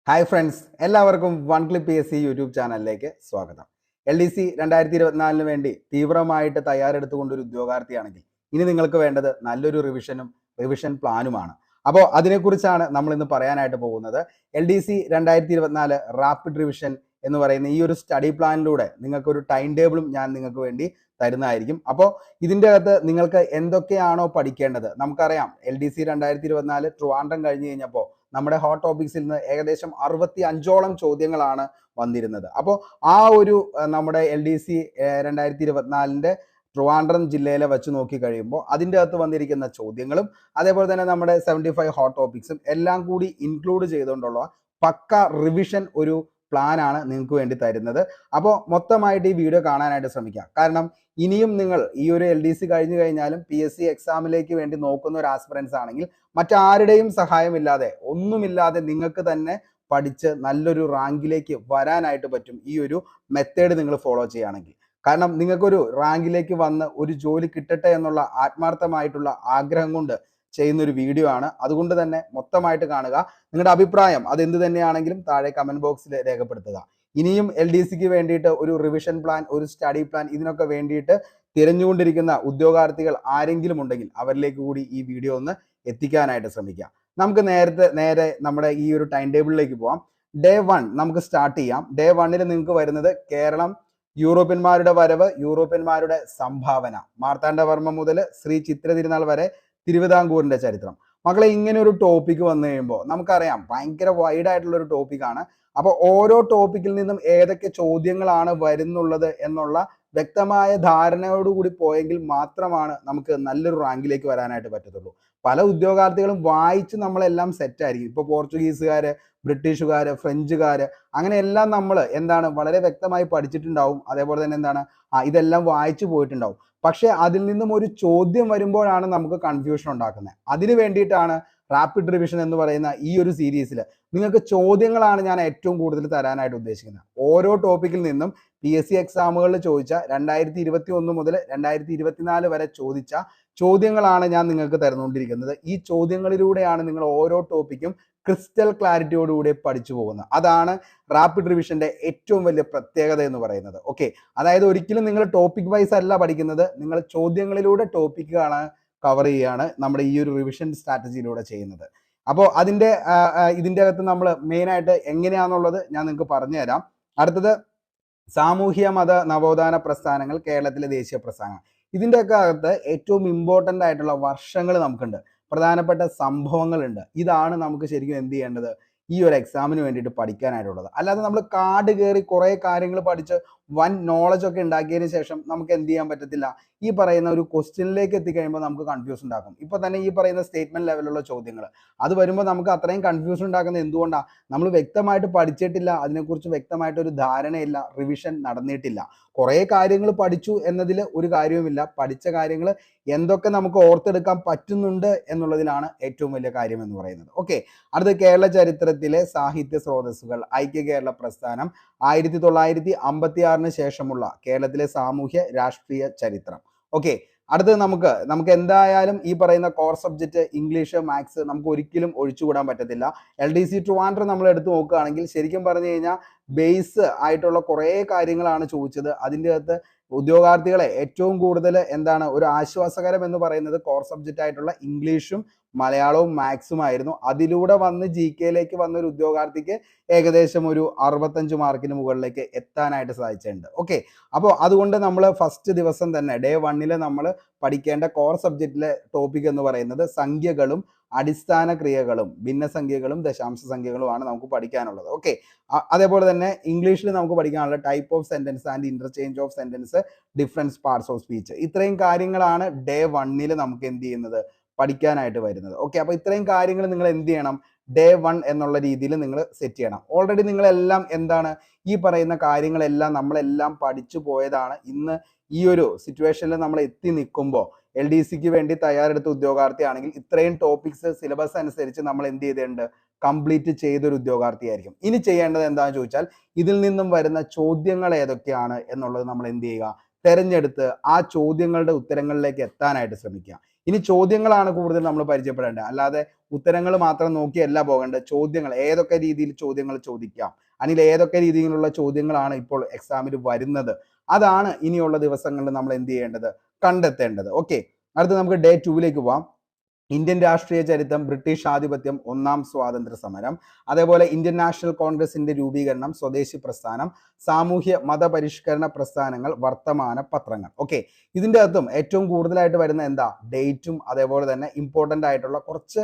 Hi friends, എല്ലാവർക്കും one clip PSC YouTube ചാനലിലേക്ക് സ്വാഗതം. LDC 2024 വേണ്ടി തീവ്രമായിട്ട് തയ്യാറെടുത്തുകൊണ്ടൊരു ഉദ്യോഗാർത്ഥിയാണെങ്കിൽ ഇനി നിങ്ങൾക്ക് വേണ്ടത് നല്ലൊരു റിവിഷൻ പ്ലാനുമാണ്. അപ്പോൾ അതിനെക്കുറിച്ചാണ് നമ്മൾ ഇന്ന് പറയാനായിട്ട് പോകുന്നത്. LDC 2024 റാപ്പിഡ് റിവിഷൻ എന്ന് പറയുന്ന ഈ ഒരു സ്റ്റഡി പ്ലാനിലൂടെ നിങ്ങൾക്കൊരു ടൈം ടേബിളും ഞാൻ നിങ്ങൾക്ക് വേണ്ടി തരുന്നതായിരിക്കും. അപ്പോൾ ഇതിൻ്റെ അകത്ത് നിങ്ങൾക്ക് എന്തൊക്കെയാണോ പഠിക്കേണ്ടത്, നമുക്കറിയാം LDC 2024 ട്രിവാൻഡ്രം കഴിഞ്ഞ് കഴിഞ്ഞപ്പോൾ നമ്മുടെ ഹോട്ട് ടോപ്പിക്സിൽ നിന്ന് ഏകദേശം 65ഓളം ചോദ്യങ്ങളാണ് വന്നിരുന്നത്. അപ്പോൾ ആ ഒരു നമ്മുടെ LDC 2024 ട്രിവാൻഡ്രം ജില്ലയിലെ വെച്ച് നോക്കി കഴിയുമ്പോൾ അതിൻ്റെ അകത്ത് വന്നിരിക്കുന്ന ചോദ്യങ്ങളും അതേപോലെ തന്നെ നമ്മുടെ 75 ഹോട്ട് ടോപ്പിക്സും എല്ലാം കൂടി ഇൻക്ലൂഡ് ചെയ്തുകൊണ്ടുള്ള പക്ക റിവിഷൻ ഒരു പ്ലാനാണ് നിങ്ങൾക്ക് വേണ്ടി തരുന്നത്. അപ്പോൾ മൊത്തമായിട്ട് ഈ വീഡിയോ കാണാനായിട്ട് ശ്രമിക്കുക. കാരണം ഇനിയും നിങ്ങൾ ഈ ഒരു LDC കഴിഞ്ഞു കഴിഞ്ഞാലും PSC എക്സാമിലേക്ക് വേണ്ടി നോക്കുന്ന ഒരു ആസ്പിറൻസ് ആണെങ്കിൽ മറ്റാരുടെയും സഹായമില്ലാതെ ഒന്നുമില്ലാതെ നിങ്ങൾക്ക് തന്നെ പഠിച്ച് നല്ലൊരു റാങ്കിലേക്ക് വരാനായിട്ട് പറ്റും ഈ ഒരു മെത്തേഡ് നിങ്ങൾ ഫോളോ ചെയ്യുകയാണെങ്കിൽ. കാരണം നിങ്ങൾക്കൊരു റാങ്കിലേക്ക് വന്ന് ഒരു ജോലി കിട്ടട്ടെ എന്നുള്ള ആത്മാർത്ഥമായിട്ടുള്ള ആഗ്രഹം കൊണ്ട് ചെയ്യുന്ന ഒരു വീഡിയോ ആണ്. അതുകൊണ്ട് തന്നെ മൊത്തമായിട്ട് കാണുക. നിങ്ങളുടെ അഭിപ്രായം അതെന്ത് തന്നെയാണെങ്കിലും താഴെ കമന്റ് ബോക്സിൽ രേഖപ്പെടുത്തുക. ഇനിയും LDCക്ക് വേണ്ടിയിട്ട് ഒരു റിവിഷൻ പ്ലാൻ, ഒരു സ്റ്റഡി പ്ലാൻ ഇതിനൊക്കെ വേണ്ടിയിട്ട് തിരഞ്ഞുകൊണ്ടിരിക്കുന്ന ഉദ്യോഗാർത്ഥികൾ ആരെങ്കിലും ഉണ്ടെങ്കിൽ അവരിലേക്ക് കൂടി ഈ വീഡിയോ ഒന്ന് എത്തിക്കാനായിട്ട് ശ്രമിക്കുക. നമുക്ക് നേരെ നമ്മുടെ ഈ ഒരു ടൈം ടേബിളിലേക്ക് പോവാം. ഡേ 1 നമുക്ക് സ്റ്റാർട്ട് ചെയ്യാം. ഡേ 1 നിങ്ങൾക്ക് വരുന്നത് കേരളം, യൂറോപ്യന്മാരുടെ വരവ്, യൂറോപ്യന്മാരുടെ സംഭാവന, മാർത്താണ്ഡവർമ്മ മുതൽ ശ്രീ ചിത്ര തിരുനാൾ വരെ തിരുവിതാംകൂറിന്റെ ചരിത്രം. മക്കളെ, ഇങ്ങനെ ഒരു ടോപ്പിക് വന്നു കഴിയുമ്പോൾ നമുക്കറിയാം ഭയങ്കര വൈഡ് ആയിട്ടുള്ള ഒരു ടോപ്പിക്കാണ്. അപ്പോൾ ഓരോ ടോപ്പിക്കിൽ നിന്നും ഏതൊക്കെ ചോദ്യങ്ങളാണ് വരുന്നുള്ളത് എന്നുള്ള വ്യക്തമായ ധാരണയോടുകൂടി പോയെങ്കിൽ മാത്രമാണ് നമുക്ക് നല്ലൊരു റാങ്കിലേക്ക് വരാനായിട്ട് പറ്റത്തുള്ളൂ. പല ഉദ്യോഗാർത്ഥികളും വായിച്ച് നമ്മളെല്ലാം സെറ്റ് ആയിരിക്കും. ഇപ്പോൾ പോർച്ചുഗീസുകാര്, ബ്രിട്ടീഷുകാര്, ഫ്രഞ്ചുകാര്, അങ്ങനെ എല്ലാം നമ്മൾ വളരെ വ്യക്തമായി പഠിച്ചിട്ടുണ്ടാവും. അതേപോലെ തന്നെ ഇതെല്ലാം വായിച്ചു പോയിട്ടുണ്ടാവും. പക്ഷെ അതിൽ നിന്നും ഒരു ചോദ്യം വരുമ്പോഴാണ് നമുക്ക് കൺഫ്യൂഷൻ ഉണ്ടാക്കുന്നത്. അതിന് വേണ്ടിയിട്ടാണ് റാപ്പിഡ് റിവിഷൻ എന്ന് പറയുന്ന ഈ ഒരു സീരീസിൽ നിങ്ങൾക്ക് ചോദ്യങ്ങളാണ് ഞാൻ ഏറ്റവും കൂടുതൽ തരാനായിട്ട് ഉദ്ദേശിക്കുന്നത്. ഓരോ ടോപ്പിക്കിൽ നിന്നും PSC എക്സാമുകളിൽ ചോദിച്ച 2021 മുതൽ 2024 വരെ ചോദിച്ച ചോദ്യങ്ങളാണ് ഞാൻ നിങ്ങൾക്ക് തരുന്നുകൊണ്ടിരിക്കുന്നത്. ഈ ചോദ്യങ്ങളിലൂടെയാണ് നിങ്ങൾ ഓരോ ടോപ്പിക്കും ക്രിസ്റ്റൽ ക്ലാരിറ്റിയോടുകൂടി പഠിച്ചു പോകുന്നത്. അതാണ് റാപ്പിഡ് റിവിഷന്റെ ഏറ്റവും വലിയ പ്രത്യേകത എന്ന് പറയുന്നത്. ഓക്കെ, അതായത് ഒരിക്കലും നിങ്ങൾ ടോപ്പിക് വൈസ് അല്ല പഠിക്കുന്നത്, നിങ്ങൾ ചോദ്യങ്ങളിലൂടെ ടോപ്പിക്കുകളാണ് കവർ ചെയ്യുകയാണ് നമ്മുടെ ഈ ഒരു റിവിഷൻ സ്ട്രാറ്റജിയിലൂടെ ചെയ്യുന്നത്. അപ്പോൾ ഇതിൻ്റെ അകത്ത് നമ്മൾ മെയിനായിട്ട് എങ്ങനെയാണെന്നുള്ളത് ഞാൻ നിങ്ങൾക്ക് പറഞ്ഞുതരാം. അടുത്തത് സാമൂഹ്യ മത നവോത്ഥാന പ്രസ്ഥാനങ്ങൾ, കേരളത്തിലെ ദേശീയ പ്രസ്ഥാനങ്ങൾ. ഇതിൻ്റെയൊക്കെ അകത്ത് ഏറ്റവും ഇമ്പോർട്ടൻ്റ് ആയിട്ടുള്ള വർഷങ്ങൾ നമുക്കുണ്ട്, പ്രധാനപ്പെട്ട സംഭവങ്ങളുണ്ട്. ഇതാണ് നമുക്ക് ശരിക്കും എന്ത് ചെയ്യേണ്ടത്, ഈ ഒരു എക്സാമിന് വേണ്ടിയിട്ട് പഠിക്കാനായിട്ടുള്ളത്. അല്ലാതെ നമ്മൾ കാട് കയറി കുറേ കാര്യങ്ങൾ പഠിച്ച് വൻ നോളജ് ഒക്കെ ഉണ്ടാക്കിയതിന് ശേഷം നമുക്ക് എന്ത് ചെയ്യാൻ പറ്റത്തില്ല, ഈ പറയുന്ന ഒരു ക്വസ്റ്റ്യനിലേക്ക് എത്തിക്കഴിയുമ്പോൾ നമുക്ക് കൺഫ്യൂഷൻ ഉണ്ടാക്കും. ഇപ്പൊ തന്നെ ഈ പറയുന്ന സ്റ്റേറ്റ്മെന്റ് ലെവലുള്ള ചോദ്യങ്ങൾ അത് വരുമ്പോൾ നമുക്ക് അത്രയും കൺഫ്യൂഷൻ ഉണ്ടാക്കുന്നത് എന്തുകൊണ്ടാണ്? നമ്മൾ വ്യക്തമായിട്ട് പഠിച്ചിട്ടില്ല, അതിനെക്കുറിച്ച് വ്യക്തമായിട്ട് ഒരു ധാരണയില്ല, റിവിഷൻ നടന്നിട്ടില്ല. കുറേ കാര്യങ്ങൾ പഠിച്ചു എന്നതിൽ ഒരു കാര്യവുമില്ല, പഠിച്ച കാര്യങ്ങൾ എന്തൊക്കെ നമുക്ക് ഓർത്തെടുക്കാൻ പറ്റുന്നുണ്ട് എന്നുള്ളതിലാണ് ഏറ്റവും വലിയ കാര്യം എന്ന് പറയുന്നത്. ഓക്കെ, അടുത്ത കേരള ചരിത്രത്തിലെ സാഹിത്യ സ്രോതസ്സുകൾ, ഐക്യ കേരള പ്രസ്ഥാനം, 1956 ശേഷമുള്ള കേരളത്തിലെ സാമൂഹ്യ രാഷ്ട്രീയ ചരിത്രം. ഓക്കെ, അടുത്തത് നമുക്ക് എന്തായാലും ഈ പറയുന്ന കോർ സബ്ജക്റ്റ് ഇംഗ്ലീഷ്, മാത്സ് നമുക്ക് ഒരിക്കലും ഒഴിച്ചുകൂടാൻ പറ്റത്തില്ല. LDC ട്രിവാൻഡ്രം നമ്മൾ എടുത്തു നോക്കുകയാണെങ്കിൽ ശരിക്കും പറഞ്ഞു കഴിഞ്ഞാൽ ബേസ് ആയിട്ടുള്ള കുറേ കാര്യങ്ങളാണ് ചോദിച്ചത്. അതിൻ്റെ അകത്ത് ഉദ്യോഗാർത്ഥികളെ ഏറ്റവും കൂടുതൽ ഒരു ആശ്വാസകരം എന്ന് പറയുന്നത് കോർ സബ്ജക്റ്റ് ആയിട്ടുള്ള ഇംഗ്ലീഷും മലയാളവും മാത്സും ആയിരുന്നു. അതിലൂടെ വന്ന് GK വന്ന ഒരു ഉദ്യോഗാർത്ഥിക്ക് ഏകദേശം ഒരു 65 മാർക്കിന് മുകളിലേക്ക് എത്താനായിട്ട് സാധിച്ചിട്ടുണ്ട്. ഓക്കെ, അപ്പോൾ അതുകൊണ്ട് നമ്മൾ ഫസ്റ്റ് ദിവസം തന്നെ ഡേ 1 നമ്മൾ പഠിക്കേണ്ട കോർ സബ്ജക്റ്റിലെ ടോപ്പിക് എന്ന് പറയുന്നത് സംഖ്യകളും അടിസ്ഥാന ക്രിയകളും ഭിന്നസംഖ്യകളും ദശാംശ സംഖ്യകളുമാണ് നമുക്ക് പഠിക്കാനുള്ളത്. ഓക്കെ, അതേപോലെ തന്നെ ഇംഗ്ലീഷിൽ നമുക്ക് പഠിക്കാനുള്ള type of sentence and interchange of sentence, difference parts of speech. ഇത്രയും കാര്യങ്ങളാണ് ഡേ 1 നമുക്ക് എന്ത് ചെയ്യുന്നത്, പഠിക്കാനായിട്ട് വരുന്നത്. ഓക്കെ, അപ്പോൾ ഇത്രയും കാര്യങ്ങൾ നിങ്ങൾ എന്ത് ചെയ്യണം, ഡേ 1 എന്നുള്ള രീതിയിൽ നിങ്ങൾ സെറ്റ് ചെയ്യണം. ഓൾറെഡി നിങ്ങളെല്ലാം ഈ പറയുന്ന കാര്യങ്ങളെല്ലാം നമ്മളെല്ലാം പഠിച്ചു പോയതാണ്. ഇന്ന് ഈ ഒരു സിറ്റുവേഷനിൽ നമ്മൾ എത്തി നിൽക്കുമ്പോൾ LDCക്ക് വേണ്ടി തയ്യാറെടുത്ത ഉദ്യോഗാർത്ഥിയാണെങ്കിൽ ഇത്രയും ടോപ്പിക്സ് സിലബസ് അനുസരിച്ച് നമ്മൾ എന്ത് ചെയ്തിട്ടുണ്ട്, കംപ്ലീറ്റ് ചെയ്തൊരു ഉദ്യോഗാർത്ഥിയായിരിക്കും. ഇനി ചെയ്യേണ്ടത് എന്താണെന്ന് ചോദിച്ചാൽ ഇതിൽ നിന്നും വരുന്ന ചോദ്യങ്ങൾ ഏതൊക്കെയാണ് എന്നുള്ളത് നമ്മൾ എന്ത് ചെയ്യുക, തെരഞ്ഞെടുത്ത് ആ ചോദ്യങ്ങളുടെ ഉത്തരങ്ങളിലേക്ക് എത്താനായിട്ട് ശ്രമിക്കുക. ഇനി ചോദ്യങ്ങളാണ് കൂടുതൽ നമ്മൾ പരിചയപ്പെടേണ്ടത്, അല്ലാതെ ഉത്തരങ്ങൾ മാത്രം നോക്കിയല്ല പോകേണ്ടത്, ചോദ്യങ്ങൾ ഏതൊക്കെ രീതിയിൽ ചോദ്യങ്ങൾ ചോദിക്കാം, അല്ലെങ്കിൽ ഏതൊക്കെ രീതിയിലുള്ള ചോദ്യങ്ങളാണ് ഇപ്പോൾ എക്സാമിൽ വരുന്നത്, അതാണ് ഇനിയുള്ള ദിവസങ്ങളിൽ നമ്മൾ എന്ത് ചെയ്യേണ്ടത്, കണ്ടെത്തേണ്ടത്. ഓക്കെ, അടുത്ത് നമുക്ക് ഡേ 2ലേക്ക് പോവാം. ഇന്ത്യൻ രാഷ്ട്രീയ ചരിത്രം, ബ്രിട്ടീഷ് ആധിപത്യം, ഒന്നാം സ്വാതന്ത്ര്യ സമരം, അതേപോലെ ഇന്ത്യൻ നാഷണൽ കോൺഗ്രസിന്റെ രൂപീകരണം, സ്വദേശി പ്രസ്ഥാനം, സാമൂഹ്യ മതപരിഷ്കരണ പ്രസ്ഥാനങ്ങൾ, വർത്തമാന പത്രങ്ങൾ. ഓക്കെ, ഇതിൻ്റെ അകത്തും ഏറ്റവും കൂടുതലായിട്ട് വരുന്ന എന്താ, ഡേറ്റും അതേപോലെ തന്നെ ഇമ്പോർട്ടൻ്റ് ആയിട്ടുള്ള കുറച്ച്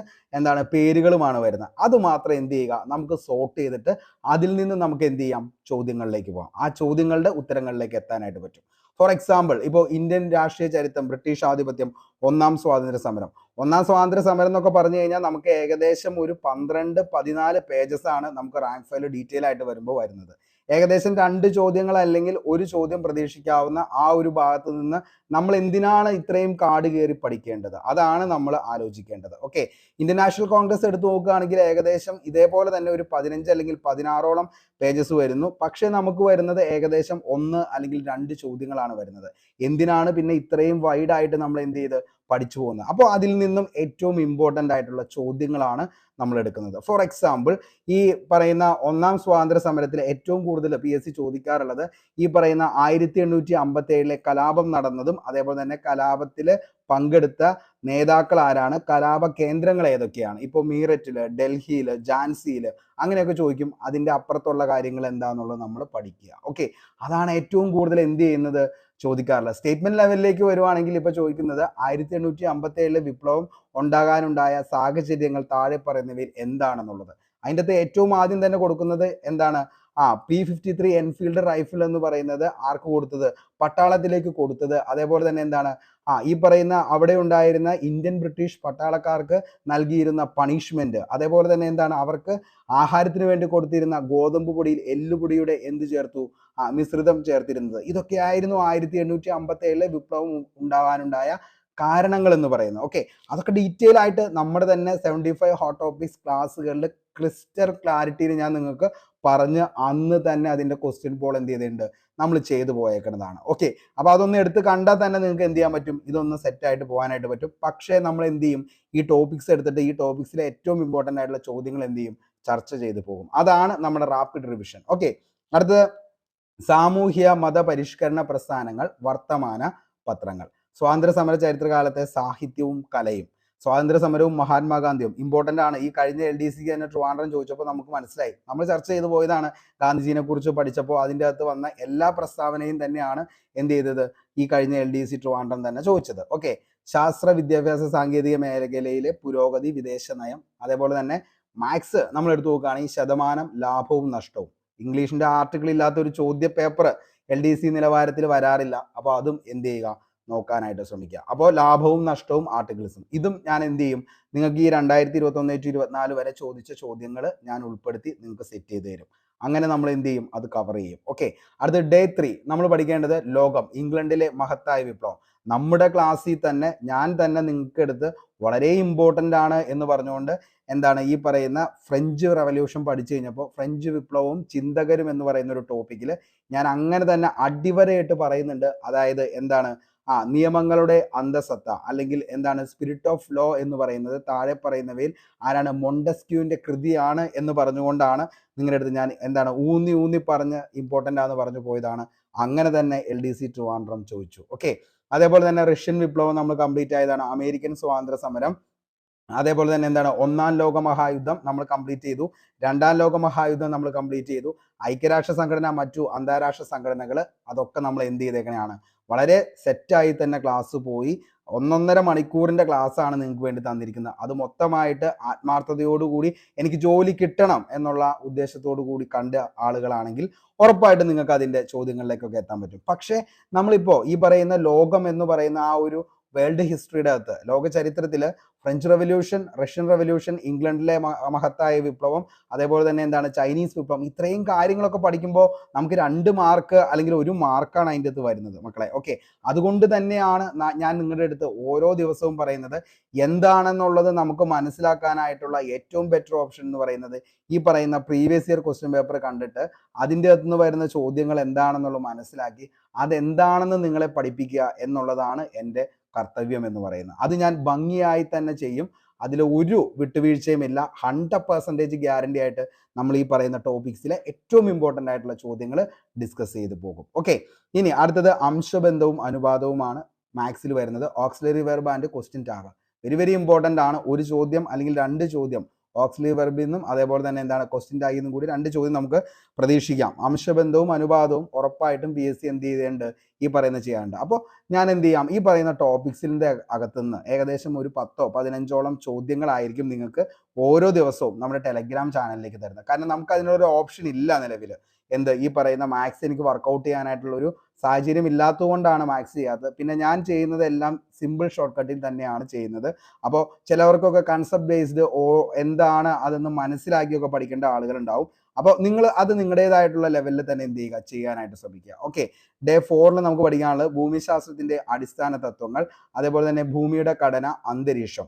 പേരുകളുമാണ് വരുന്നത്. അത് മാത്രം എന്ത് ചെയ്യുക, നമുക്ക് സോർട്ട് ചെയ്തിട്ട് അതിൽ നിന്ന് നമുക്ക് എന്ത് ചെയ്യാം, ചോദ്യങ്ങളിലേക്ക് പോകാം, ആ ചോദ്യങ്ങളുടെ ഉത്തരങ്ങളിലേക്ക് എത്താനായിട്ട് പറ്റും. ഫോർ എക്സാമ്പിൾ, ഇപ്പോൾ ഇന്ത്യൻ രാഷ്ട്രീയ ചരിത്രം, ബ്രിട്ടീഷ് ആധിപത്യം, ഒന്നാം സ്വാതന്ത്ര്യ സമരം. ഒന്നാം സ്വാതന്ത്ര്യ സമരം എന്നൊക്കെ പറഞ്ഞു കഴിഞ്ഞാൽ നമുക്ക് ഏകദേശം ഒരു 12-14 പേജസ് ആണ് നമുക്ക് റാങ്ക് ഫയൽ ഡീറ്റെയിൽ ആയിട്ട് വരുമ്പോൾ വരുന്നത്. ഏകദേശം 2 ചോദ്യങ്ങൾ അല്ലെങ്കിൽ ഒരു ചോദ്യം പ്രതീക്ഷിക്കാവുന്ന ആ ഒരു ഭാഗത്ത് നിന്ന് നമ്മൾ എന്തിനാണ് ഇത്രയും കാട് കയറി പഠിക്കേണ്ടത്, അതാണ് നമ്മൾ ആലോചിക്കേണ്ടത്. ഓക്കെ, ഇന്ത്യൻ നാഷണൽ കോൺഗ്രസ് എടുത്തു നോക്കുകയാണെങ്കിൽ ഏകദേശം ഇതേപോലെ തന്നെ ഒരു 15 അല്ലെങ്കിൽ 16ഓളം പേജസ് വരുന്നു. പക്ഷെ നമുക്ക് വരുന്നത് ഏകദേശം 1 അല്ലെങ്കിൽ 2 ചോദ്യങ്ങളാണ് വരുന്നത്. എന്തിനാണ് പിന്നെ ഇത്രയും വൈഡ് ആയിട്ട് നമ്മൾ എന്ത് ചെയ്ത് പഠിച്ചു പോകുന്നത്? അപ്പോൾ അതിൽ നിന്നും ഏറ്റവും ഇമ്പോർട്ടൻ്റ് ആയിട്ടുള്ള ചോദ്യങ്ങളാണ് നമ്മൾ എടുക്കുന്നത്. ഫോർ എക്സാമ്പിൾ, ഈ പറയുന്ന ഒന്നാം സ്വാതന്ത്ര്യ സമരത്തിൽ ഏറ്റവും കൂടുതൽ PSC ചോദിക്കാറുള്ളത് ഈ പറയുന്ന 1857 കലാപം നടന്നതും അതേപോലെ തന്നെ കലാപത്തിൽ പങ്കെടുത്ത നേതാക്കൾ ആരാണ്, കലാപ കേന്ദ്രങ്ങൾ ഏതൊക്കെയാണ്, ഇപ്പോൾ മീററ്റിൽ, ഡൽഹിയിൽ, ഝാൻസിയിൽ അങ്ങനെയൊക്കെ ചോദിക്കും. അതിൻ്റെ അപ്പുറത്തുള്ള കാര്യങ്ങൾ എന്താണെന്നുള്ളത് നമ്മൾ പഠിക്കുക. ഓക്കെ, അതാണ് ഏറ്റവും കൂടുതൽ എന്ത് ചെയ്യുന്നത്, ചോദിക്കാറുള്ളത്. സ്റ്റേറ്റ്മെന്റ് ലെവലിലേക്ക് വരുവാണെങ്കിൽ ഇപ്പൊ ചോദിക്കുന്നത് 1857 വിപ്ലവം ഉണ്ടാകാനുണ്ടായ സാഹചര്യങ്ങൾ താഴെ പറയുന്നവയിൽ എന്താണെന്നുള്ളത്. അതിൻ്റെ അകത്ത് ഏറ്റവും ആദ്യം തന്നെ കൊടുക്കുന്നത് എന്താണ്, P53 എൻഫീൽഡ് റൈഫിൾ എന്ന് പറയുന്നത് ആർക്ക് കൊടുത്തത്, പട്ടാളത്തിലേക്ക് കൊടുത്തത്. അതേപോലെ തന്നെ എന്താണ്, ഈ പറയുന്ന അവിടെ ഉണ്ടായിരുന്ന ഇന്ത്യൻ ബ്രിട്ടീഷ് പട്ടാളക്കാർക്ക് നൽകിയിരുന്ന പണിഷ്മെന്റ്, അതേപോലെ തന്നെ എന്താണ്, അവർക്ക് ആഹാരത്തിന് വേണ്ടി കൊടുത്തിരുന്ന ഗോതമ്പ് പൊടിയിൽ എല്ലുപൊടിയുടെ എന്ത് ചേർത്തു, മിശ്രിതം ചേർത്തിരുന്നത്. ഇതൊക്കെയായിരുന്നു 1857 വിപ്ലവം ഉണ്ടാവാനുണ്ടായ കാരണങ്ങൾ എന്ന് പറയുന്നത്. ഓക്കെ, അതൊക്കെ ഡീറ്റെയിൽ ആയിട്ട് നമ്മുടെ തന്നെ 75 ഹോട്ട് ടോപ്പിക്സ് ക്ലാസ്സുകളിൽ ക്രിസ്റ്റൽ ക്ലാരിറ്റിയിൽ ഞാൻ നിങ്ങൾക്ക് പറഞ്ഞ് അന്ന് തന്നെ അതിൻ്റെ ക്വസ്റ്റ്യൻ പോൾ എന്ത് ചെയ്തിട്ടുണ്ട്, നമ്മൾ ചെയ്തു പോയേക്കുന്നതാണ്. ഓക്കെ, അപ്പോൾ അതൊന്ന് എടുത്ത് കണ്ടാൽ തന്നെ നിങ്ങൾക്ക് എന്ത് ചെയ്യാൻ പറ്റും, ഇതൊന്ന് സെറ്റായിട്ട് പോകാനായിട്ട് പറ്റും. പക്ഷേ നമ്മൾ എന്ത് ചെയ്യും, ഈ ടോപ്പിക്സ് എടുത്തിട്ട് ഈ ടോപ്പിക്സിലെ ഏറ്റവും ഇമ്പോർട്ടൻ്റ് ആയിട്ടുള്ള ചോദ്യങ്ങൾ എന്ത് ചെയ്യും, ചർച്ച ചെയ്ത് പോകും. അതാണ് നമ്മുടെ റാപ്പിഡ് റിവിഷൻ. ഓക്കെ, അടുത്തത് സാമൂഹ്യ മതപരിഷ്കരണ പ്രസ്ഥാനങ്ങൾ, വർത്തമാന പത്രങ്ങൾ. സ്വാതന്ത്ര്യ സമര ചരിത്രകാലത്തെ സാഹിത്യവും കലയും. സ്വാതന്ത്ര്യ സമരവും മഹാത്മാഗാന്ധിയും ഇമ്പോർട്ടൻ്റ് ആണ്. ഈ കഴിഞ്ഞ LDC തന്നെ ട്രിവാൻഡ്രം ചോദിച്ചപ്പോൾ നമുക്ക് മനസ്സിലായി, നമ്മൾ ചർച്ച ചെയ്തു പോയതാണ്. ഗാന്ധിജിനെ കുറിച്ച് പഠിച്ചപ്പോൾ അതിൻ്റെ അകത്ത് വന്ന എല്ലാ പ്രസ്താവനയും തന്നെയാണ് എന്ത് ചെയ്തത്, ഈ കഴിഞ്ഞ LDC ട്രിവാൻഡ്രം തന്നെ ചോദിച്ചത്. ഓക്കെ, ശാസ്ത്ര വിദ്യാഭ്യാസ സാങ്കേതിക മേഖലയിലെ പുരോഗതി, വിദേശ നയം, അതേപോലെ തന്നെ മാത്സ് നമ്മൾ എടുത്തു നോക്കുകയാണെങ്കിൽ ശതമാനം, ലാഭവും നഷ്ടവും. ഇംഗ്ലീഷിന്റെ ആർട്ടിക്കിൾ ഇല്ലാത്ത ഒരു ചോദ്യ പേപ്പർ LDC നിലവാരത്തിൽ വരാറില്ല. അപ്പോൾ അതും എന്ത് ചെയ്യുക, നോക്കാനായിട്ട് ശ്രമിക്കുക. അപ്പോൾ ലാഭവും നഷ്ടവും ആർട്ടിക്കിൾസും ഇതും ഞാൻ എന്ത് ചെയ്യും, നിങ്ങൾക്ക് ഈ 2021-24 വരെ ചോദിച്ച ചോദ്യങ്ങൾ ഞാൻ ഉൾപ്പെടുത്തി നിങ്ങൾക്ക് സെറ്റ് ചെയ്ത് തരും. അങ്ങനെ നമ്മൾ എന്ത് ചെയ്യും, അത് കവർ ചെയ്യും. ഓക്കെ, അടുത്ത ഡേ 3 നമ്മൾ പഠിക്കേണ്ടത് ലോകം, ഇംഗ്ലണ്ടിലെ മഹത്തായ വിപ്ലവം. നമ്മുടെ ക്ലാസ്സിൽ തന്നെ ഞാൻ തന്നെ നിങ്ങൾക്ക് എടുത്ത് വളരെ ഇമ്പോർട്ടൻ്റ് ആണ് എന്ന് പറഞ്ഞുകൊണ്ട് എന്താണ് ഈ പറയുന്ന ഫ്രഞ്ച് റവല്യൂഷൻ പഠിച്ചു കഴിഞ്ഞപ്പോൾ ഫ്രഞ്ച് വിപ്ലവവും ചിന്തകരും എന്ന് പറയുന്ന ഒരു ടോപ്പിക്കിൽ ഞാൻ അങ്ങനെ തന്നെ അടിവരയിട്ട് പറയുന്നുണ്ട്. അതായത് എന്താണ്, നിയമങ്ങളുടെ അന്തസത്ത അല്ലെങ്കിൽ എന്താണ് സ്പിരിറ്റ് ഓഫ് ലോ എന്ന് പറയുന്നത് താഴെ പറയുന്നവയിൽ ആരാണ്, മൊണ്ടസ്ക്യൂവിന്റെ കൃതിയാണ് എന്ന് പറഞ്ഞുകൊണ്ടാണ് നിങ്ങളുടെ അടുത്ത് ഞാൻ എന്താണ് ഊന്നി പറഞ്ഞ് ഇമ്പോർട്ടൻ്റ് ആണെന്ന് പറഞ്ഞു പോയതാണ്. അങ്ങനെ തന്നെ LDC ട്രിവാൻഡ്രം ചോദിച്ചു. ഓക്കെ, അതേപോലെ തന്നെ റഷ്യൻ വിപ്ലവം നമ്മൾ കംപ്ലീറ്റ് ആയതാണ്. അമേരിക്കൻ സ്വാതന്ത്ര്യ സമരം, അതേപോലെ തന്നെ എന്താണ് ഒന്നാം ലോക മഹായുദ്ധം നമ്മൾ കംപ്ലീറ്റ് ചെയ്തു. രണ്ടാം ലോക മഹായുദ്ധം നമ്മൾ കംപ്ലീറ്റ് ചെയ്തു. ഐക്യരാഷ്ട്ര സംഘടന, മറ്റു അന്താരാഷ്ട്ര സംഘടനകൾ, അതൊക്കെ നമ്മൾ എന്ത് ചെയ്തേക്കണെയാണ്, വളരെ സെറ്റായി തന്നെ ക്ലാസ് പോയി. 1.5 മണിക്കൂറിന്റെ ക്ലാസ് ആണ് നിങ്ങൾക്ക് വേണ്ടി തന്നിരിക്കുന്നത്. അത് മൊത്തമായിട്ട് ആത്മാർത്ഥതയോടുകൂടി എനിക്ക് ജോലി കിട്ടണം എന്നുള്ള ഉദ്ദേശത്തോടു കൂടി കണ്ട ആളുകളാണെങ്കിൽ ഉറപ്പായിട്ടും നിങ്ങൾക്ക് അതിന്റെ ചോദ്യങ്ങളിലേക്കൊക്കെ എത്താൻ പറ്റും. പക്ഷേ നമ്മളിപ്പോൾ ഈ പറയുന്ന ലോകം എന്ന് പറയുന്ന ആ ഒരു വേൾഡ് ഹിസ്റ്ററിയുടെ അകത്ത്, ലോക ചരിത്രത്തിൽ ഫ്രഞ്ച് റവല്യൂഷൻ, റഷ്യൻ റവല്യൂഷൻ, ഇംഗ്ലണ്ടിലെ മഹത്തായ വിപ്ലവം, അതേപോലെ തന്നെ എന്താണ് ചൈനീസ് വിപ്ലവം, ഇത്രയും കാര്യങ്ങളൊക്കെ പഠിക്കുമ്പോൾ നമുക്ക് 2 മാർക്ക് അല്ലെങ്കിൽ 1 മാർക്കാണ് അതിൻ്റെ അകത്ത് വരുന്നത് മക്കളെ. ഓക്കെ, അതുകൊണ്ട് തന്നെയാണ് ഞാൻ നിങ്ങളുടെ അടുത്ത് ഓരോ ദിവസവും പറയുന്നത്, എന്താണെന്നുള്ളത് നമുക്ക് മനസ്സിലാക്കാനായിട്ടുള്ള ഏറ്റവും ബെറ്റർ ഓപ്ഷൻ എന്ന് പറയുന്നത് ഈ പറയുന്ന പ്രീവിയസ് ഇയർ ക്വസ്റ്റ്യൻ പേപ്പർ കണ്ടിട്ട് അതിൻ്റെ അകത്ത് നിന്ന് വരുന്ന ചോദ്യങ്ങൾ എന്താണെന്നുള്ളത് മനസ്സിലാക്കി അതെന്താണെന്ന് നിങ്ങളെ പഠിപ്പിക്കുക എന്നുള്ളതാണ് എൻ്റെ കർത്തവ്യം എന്ന് പറയുന്നത്. അത് ഞാൻ ഭംഗിയായി തന്നെ ചെയ്യും. അതിൽ ഒരു വിട്ടുവീഴ്ചയുമില്ല. 100% ഗ്യാരണ്ടി ആയിട്ട് നമ്മൾ ഈ പറയുന്ന ടോപ്പിക്സിലെ ഏറ്റവും ഇമ്പോർട്ടൻ്റ് ആയിട്ടുള്ള ചോദ്യങ്ങൾ ഡിസ്കസ് ചെയ്ത് പോകും. ഓക്കെ, ഇനി അടുത്തത് അംശബന്ധവും അനുപാതവുമാണ് മാത്സിൽ വരുന്നത്. Auxiliary verb and question tag very very important ആണ്. ഒരു ചോദ്യം അല്ലെങ്കിൽ 2 ചോദ്യം ഓക്സിലറി വെർബിൽ നിന്നും അതേപോലെ തന്നെ എന്താണ് ക്വസ്റ്റ്യൻ ടാഗിൽ നിന്നും കൂടി 2 ചോദ്യം നമുക്ക് പ്രതീക്ഷിക്കാം. അംശബന്ധവും അനുപാതവും ഉറപ്പായിട്ടും PSC എന്ത് ചെയ്യേണ്ടത് ഈ പറയുന്ന ചെയ്യാറുണ്ട്. അപ്പോൾ ഞാൻ എന്ത് ചെയ്യാം, ഈ പറയുന്ന ടോപ്പിക്സിൻ്റെ അകത്തുനിന്ന് ഏകദേശം ഒരു 10-15ഓളം ചോദ്യങ്ങളായിരിക്കും നിങ്ങൾക്ക് ഓരോ ദിവസവും നമ്മുടെ ടെലഗ്രാം ചാനലിലേക്ക് തരുന്നത്. കാരണം നമുക്ക് അതിനൊരു ഓപ്ഷൻ ഇല്ല നിലവിൽ. എന്ത് ഈ പറയുന്ന മാത്സ് എനിക്ക് വർക്കൗട്ട് ചെയ്യാനായിട്ടുള്ളൊരു സാഹചര്യം ഇല്ലാത്തതുകൊണ്ടാണ് മാത്സ് ചെയ്യാത്തത്. പിന്നെ ഞാൻ ചെയ്യുന്നതെല്ലാം സിമ്പിൾ ഷോർട്ട് കട്ടിൽ തന്നെയാണ് ചെയ്യുന്നത്. അപ്പോൾ ചിലവർക്കൊക്കെ കൺസെപ്റ്റ് ബേസ്ഡ് എന്താണ് അതെന്ന് മനസ്സിലാക്കിയൊക്കെ പഠിക്കേണ്ട ആളുകളുണ്ടാവും. അപ്പോൾ നിങ്ങൾ അത് നിങ്ങളുടേതായിട്ടുള്ള ലെവലിൽ തന്നെ എന്ത് ചെയ്യുക, ചെയ്യാനായിട്ട് ശ്രമിക്കുക. ഓക്കെ, ഡേ 4 നമുക്ക് പഠിക്കാനുള്ളത് ഭൂമിശാസ്ത്രത്തിന്റെ അടിസ്ഥാന തത്വങ്ങൾ, അതേപോലെ തന്നെ ഭൂമിയുടെ ഘടന, അന്തരീക്ഷം,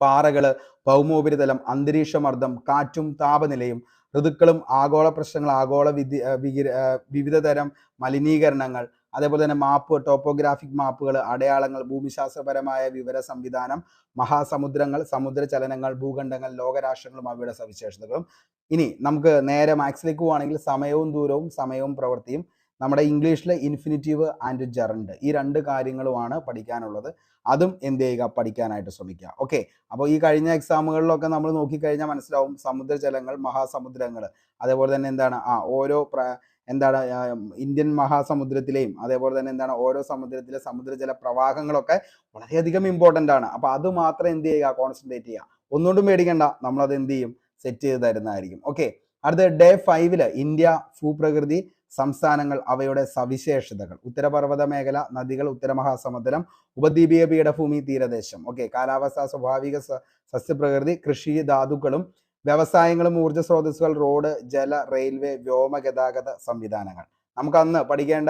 പാറകള്, ഭൗമോപരിതലം, അന്തരീക്ഷമർദ്ദം, കാറ്റും താപനിലയും, ഋതുക്കളും, ആഗോള പ്രശ്നങ്ങൾ, ആഗോള വിവിധ തരം മലിനീകരണങ്ങൾ, അതേപോലെ തന്നെ മാപ്പ്, ടോപ്പോഗ്രാഫിക് മാപ്പുകൾ, അടയാളങ്ങൾ, ഭൂമിശാസ്ത്രപരമായ വിവര സംവിധാനം, മഹാസമുദ്രങ്ങൾ, സമുദ്രചലനങ്ങൾ, ഭൂഖണ്ഡങ്ങൾ, ലോകരാഷ്ട്രങ്ങളും അവയുടെ സവിശേഷതകളും. ഇനി നമുക്ക് നേരെ മാത്സിലേക്ക് പോവുകയാണെങ്കിൽ സമയവും ദൂരവും, സമയവും പ്രവൃത്തിയും, നമ്മുടെ ഇംഗ്ലീഷിലെ ഇൻഫിനിറ്റീവ് ആൻഡ് ജെറൻഡ്, ഈ 2 കാര്യങ്ങളുമാണ് പഠിക്കാനുള്ളത്. അതും എന്ത് ചെയ്യുക, പഠിക്കാനായിട്ട് ശ്രമിക്കുക. ഓക്കെ, അപ്പോൾ ഈ കഴിഞ്ഞ എക്സാമുകളിലൊക്കെ നമ്മൾ നോക്കിക്കഴിഞ്ഞാൽ മനസ്സിലാവും സമുദ്രജലങ്ങൾ, മഹാസമുദ്രങ്ങൾ, അതേപോലെ തന്നെ എന്താണ് ഓരോ ഇന്ത്യൻ മഹാസമുദ്രത്തിലെയും അതേപോലെ തന്നെ എന്താണ് ഓരോ സമുദ്രത്തിലെ സമുദ്രജല പ്രവാഹങ്ങളൊക്കെ വളരെയധികം ഇമ്പോർട്ടൻ്റ് ആണ്. അപ്പോൾ അത് മാത്രം എന്ത് ചെയ്യുക, കോൺസെൻട്രേറ്റ് ചെയ്യുക. ഒന്നുകൊണ്ടും പേടിക്കണ്ട, നമ്മളത് എന്ത് ചെയ്യും, സെറ്റ് ചെയ്ത് തരുന്നതായിരിക്കും. ഓക്കെ, അടുത്ത ഡേ 5 ഇന്ത്യ, ഭൂപ്രകൃതി, സംസ്ഥാനങ്ങൾ, അവയുടെ സവിശേഷതകൾ, ഉത്തരപർവ്വത മേഖല, നദികൾ, ഉത്തരമഹാസമുദ്രം, ഉപദ്വീപീയ പീഠഭൂമി, തീരദേശം. ഓക്കെ, കാലാവസ്ഥ, സ്വാഭാവിക സസ്യപ്രകൃതി, കൃഷി, ധാതുക്കളും വ്യവസായങ്ങളും, ഊർജ്ജ സ്രോതസ്സുകൾ, റോഡ്, ജല, റെയിൽവേ, വ്യോമ ഗതാഗത സംവിധാനങ്ങൾ. നമുക്ക് അന്ന് പഠിക്കേണ്ട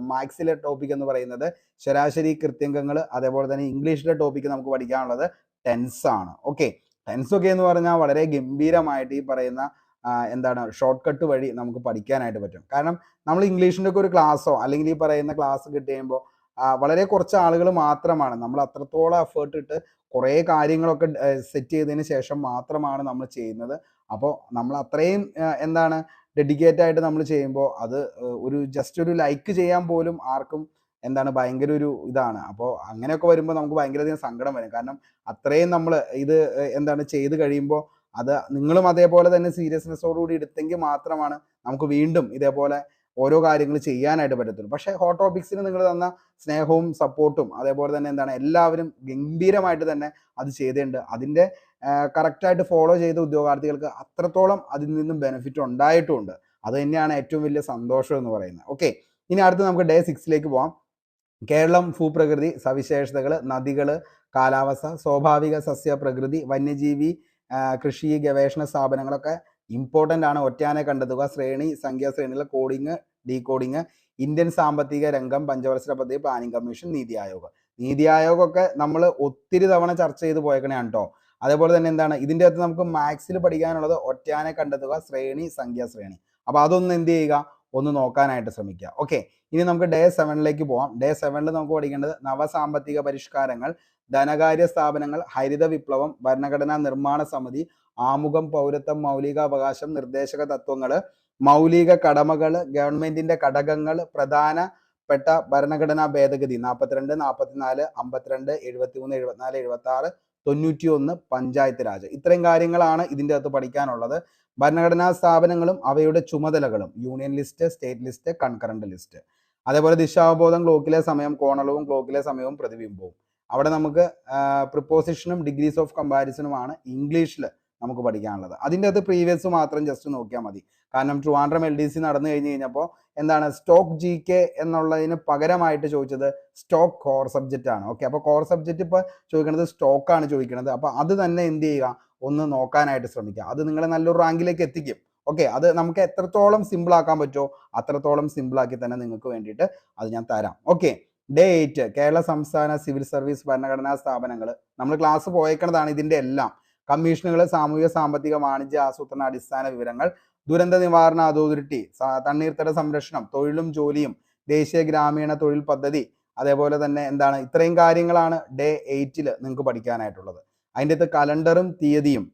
മാത്സിലെ ടോപ്പിക് എന്ന് പറയുന്നത് ശരാശരി, കൃത്യംഗങ്ങൾ, അതേപോലെ തന്നെ ഇംഗ്ലീഷിലെ ടോപ്പിക്ക് നമുക്ക് പഠിക്കാനുള്ളത് ടെൻസ് ആണ്. ഓക്കെ, ടെൻസ് ഒക്കെ എന്ന് പറഞ്ഞാൽ വളരെ ഗംഭീരമായിട്ട് ഈ പറയുന്ന ഷോർട്ട് കട്ട് വഴി നമുക്ക് പഠിക്കാനായിട്ട് പറ്റും. കാരണം നമ്മൾ ഇംഗ്ലീഷിൻ്റെ ഒക്കെ ഒരു ക്ലാസ്സോ അല്ലെങ്കിൽ ഈ പറയുന്ന ക്ലാസ് കിട്ടുമ്പോൾ വളരെ കുറച്ച് ആളുകൾ മാത്രമാണ്, നമ്മൾ അത്രത്തോളം എഫേർട്ട് ഇട്ട് കുറേ കാര്യങ്ങളൊക്കെ സെറ്റ് ചെയ്തതിന് ശേഷം മാത്രമാണ് നമ്മൾ ചെയ്യുന്നത്. അപ്പോൾ നമ്മൾ അത്രയും ഡെഡിക്കേറ്റ് ആയിട്ട് നമ്മൾ ചെയ്യുമ്പോൾ അത് ജസ്റ്റ് ഒരു ലൈക്ക് ചെയ്യാൻ പോലും ആർക്കും ഭയങ്കര ഒരു ഇതാണ്. അപ്പോൾ അങ്ങനെയൊക്കെ വരുമ്പോൾ നമുക്ക് ഭയങ്കരധികം സങ്കടം വരും. കാരണം അത്രയും നമ്മൾ ഇത് ചെയ്ത് കഴിയുമ്പോൾ അത് നിങ്ങളും അതേപോലെ തന്നെ സീരിയസ്നെസ്സോടുകൂടി എടുത്തെങ്കിൽ മാത്രമാണ് നമുക്ക് വീണ്ടും ഇതേപോലെ ഓരോ കാര്യങ്ങൾ ചെയ്യാനായിട്ട് പറ്റത്തുള്ളൂ. പക്ഷേ ഹോട്ട് ടോപ്പിക്സിന് നിങ്ങൾ തന്ന സ്നേഹവും സപ്പോർട്ടും അതേപോലെ തന്നെ എല്ലാവരും ഗംഭീരമായിട്ട് തന്നെ അത് ചെയ്തിട്ടുണ്ട്. അതിൻ്റെ കറക്റ്റായിട്ട് ഫോളോ ചെയ്ത ഉദ്യോഗാർത്ഥികൾക്ക് അത്രത്തോളം അതിൽ നിന്നും ബെനിഫിറ്റ് ഉണ്ടായിട്ടുമുണ്ട്. അത് തന്നെയാണ് ഏറ്റവും വലിയ സന്തോഷം എന്ന് പറയുന്നത്. ഓക്കെ, ഇനി അടുത്ത് നമുക്ക് ഡേ 6ലേക്ക് പോവാം. കേരളം, ഭൂപ്രകൃതി, സവിശേഷതകൾ, നദികൾ, കാലാവസ്ഥ, സ്വാഭാവിക സസ്യ പ്രകൃതി, വന്യജീവി, കൃഷി, ഗവേഷണ സ്ഥാപനങ്ങളൊക്കെ ഇമ്പോർട്ടൻ്റ് ആണ്. ഒറ്റാനെ കണ്ടെത്തുക, ശ്രേണി, സംഖ്യാശ്രേണികൾ, കോഡിങ്, ഡീകോഡിങ്, ഇന്ത്യൻ സാമ്പത്തിക രംഗം, പഞ്ചവത്സര പദ്ധതി, പ്ലാനിംഗ് കമ്മീഷൻ, നീതി ആയോഗ്. നീതി ആയോഗൊക്കെ നമ്മൾ ഒത്തിരി തവണ ചർച്ച ചെയ്ത് പോയേക്കണേയാണ് കേട്ടോ. അതേപോലെ തന്നെ ഇതിൻ്റെ അകത്ത് നമുക്ക് മാത്സിൽ പഠിക്കാനുള്ളത് ഒറ്റാനെ കണ്ടെത്തുക, ശ്രേണി, സംഖ്യാശ്രേണി. അപ്പോൾ അതൊന്ന് എന്ത് ചെയ്യുക, ഒന്ന് നോക്കാനായിട്ട് ശ്രമിക്കുക. ഓക്കെ, ഇനി നമുക്ക് ഡേ 7ലേക്ക് പോവാം. ഡേ 7 നമുക്ക് പഠിക്കേണ്ടത് നവസാമ്പത്തിക പരിഷ്കാരങ്ങൾ, ധനകാര്യ സ്ഥാപനങ്ങൾ, ഹരിത വിപ്ലവം, ഭരണഘടനാ നിർമ്മാണ സമിതി, ആമുഖം, പൗരത്വം, മൗലികാവകാശം, നിർദ്ദേശക തത്വങ്ങൾ, മൗലിക കടമകൾ, ഗവൺമെന്റിന്റെ ഘടകങ്ങൾ, പ്രധാനപ്പെട്ട ഭരണഘടനാ ഭേദഗതി 42, 44, 52, 73, 74, 76, 91, പഞ്ചായത്ത് രാജ്. ഇത്രയും കാര്യങ്ങളാണ് ഇതിൻ്റെ അകത്ത് പഠിക്കാനുള്ളത്. ഭരണഘടനാ സ്ഥാപനങ്ങളും അവയുടെ ചുമതലകളും, union list, state list, concurrent list. അതേപോലെ ദിശാബോധം, ക്ലോക്കിലെ സമയം, കോണളവും ക്ലോക്കിലെ സമയവും പ്രതിബിംബവും. അവിടെ നമുക്ക് പ്രിപ്പോസിഷനും ഡിഗ്രീസ് ഓഫ് കമ്പാരിസണുമാണ് ഇംഗ്ലീഷിൽ നമുക്ക് പഠിക്കാനുള്ളത്. അതിൻ്റെ അകത്ത് പ്രീവിയസ് മാത്രം ജസ്റ്റ് നോക്കിയാൽ മതി. കാരണം ട്രിവാൻഡ്രം LDC നടന്നു കഴിഞ്ഞപ്പോൾ സ്റ്റോക്ക് GK എന്നുള്ളതിന് പകരമായിട്ട് ചോദിച്ചത് സ്റ്റോക്ക് കോർ സബ്ജക്റ്റ് ആണ്. ഓക്കെ, അപ്പോൾ കോർ സബ്ജക്റ്റ് ഇപ്പോൾ ചോദിക്കുന്നത് സ്റ്റോക്കാണ് ചോദിക്കുന്നത്. അപ്പോൾ അത് തന്നെ എന്ത് ചെയ്യുക, ഒന്ന് നോക്കാനായിട്ട് ശ്രമിക്കുക. അത് നിങ്ങളെ നല്ലൊരു റാങ്കിലേക്ക് എത്തിക്കും. ഓക്കെ, അത് നമുക്ക് എത്രത്തോളം സിമ്പിൾ ആക്കാൻ പറ്റുമോ അത്രത്തോളം സിമ്പിളാക്കി തന്നെ നിങ്ങൾക്ക് വേണ്ടിയിട്ട് അത് ഞാൻ തരാം. ഓക്കെ, ഡേ 8 കേരള സംസ്ഥാന സിവിൽ സർവീസ് ഭരണഘടനാ സ്ഥാപനങ്ങൾ. നമ്മൾ ക്ലാസ് പോയേക്കുന്നതാണ് ഇതിൻ്റെ എല്ലാം. കമ്മീഷനുകൾ, സാമൂഹിക സാമ്പത്തിക വാണിജ്യ ആസൂത്രണ അടിസ്ഥാന വിവരങ്ങൾ, ദുരന്ത നിവാരണ അതോറിറ്റി, തണ്ണീർത്തട സംരക്ഷണം, തൊഴിലും ജോലിയും, ദേശീയ ഗ്രാമീണ തൊഴിൽ പദ്ധതി, അതേപോലെ തന്നെ ഇത്രയും കാര്യങ്ങളാണ് ഡേ 8 നിങ്ങൾക്ക് പഠിക്കാനായിട്ടുള്ളത്. അതിൻ്റെ കലണ്ടറും തീയതിയും,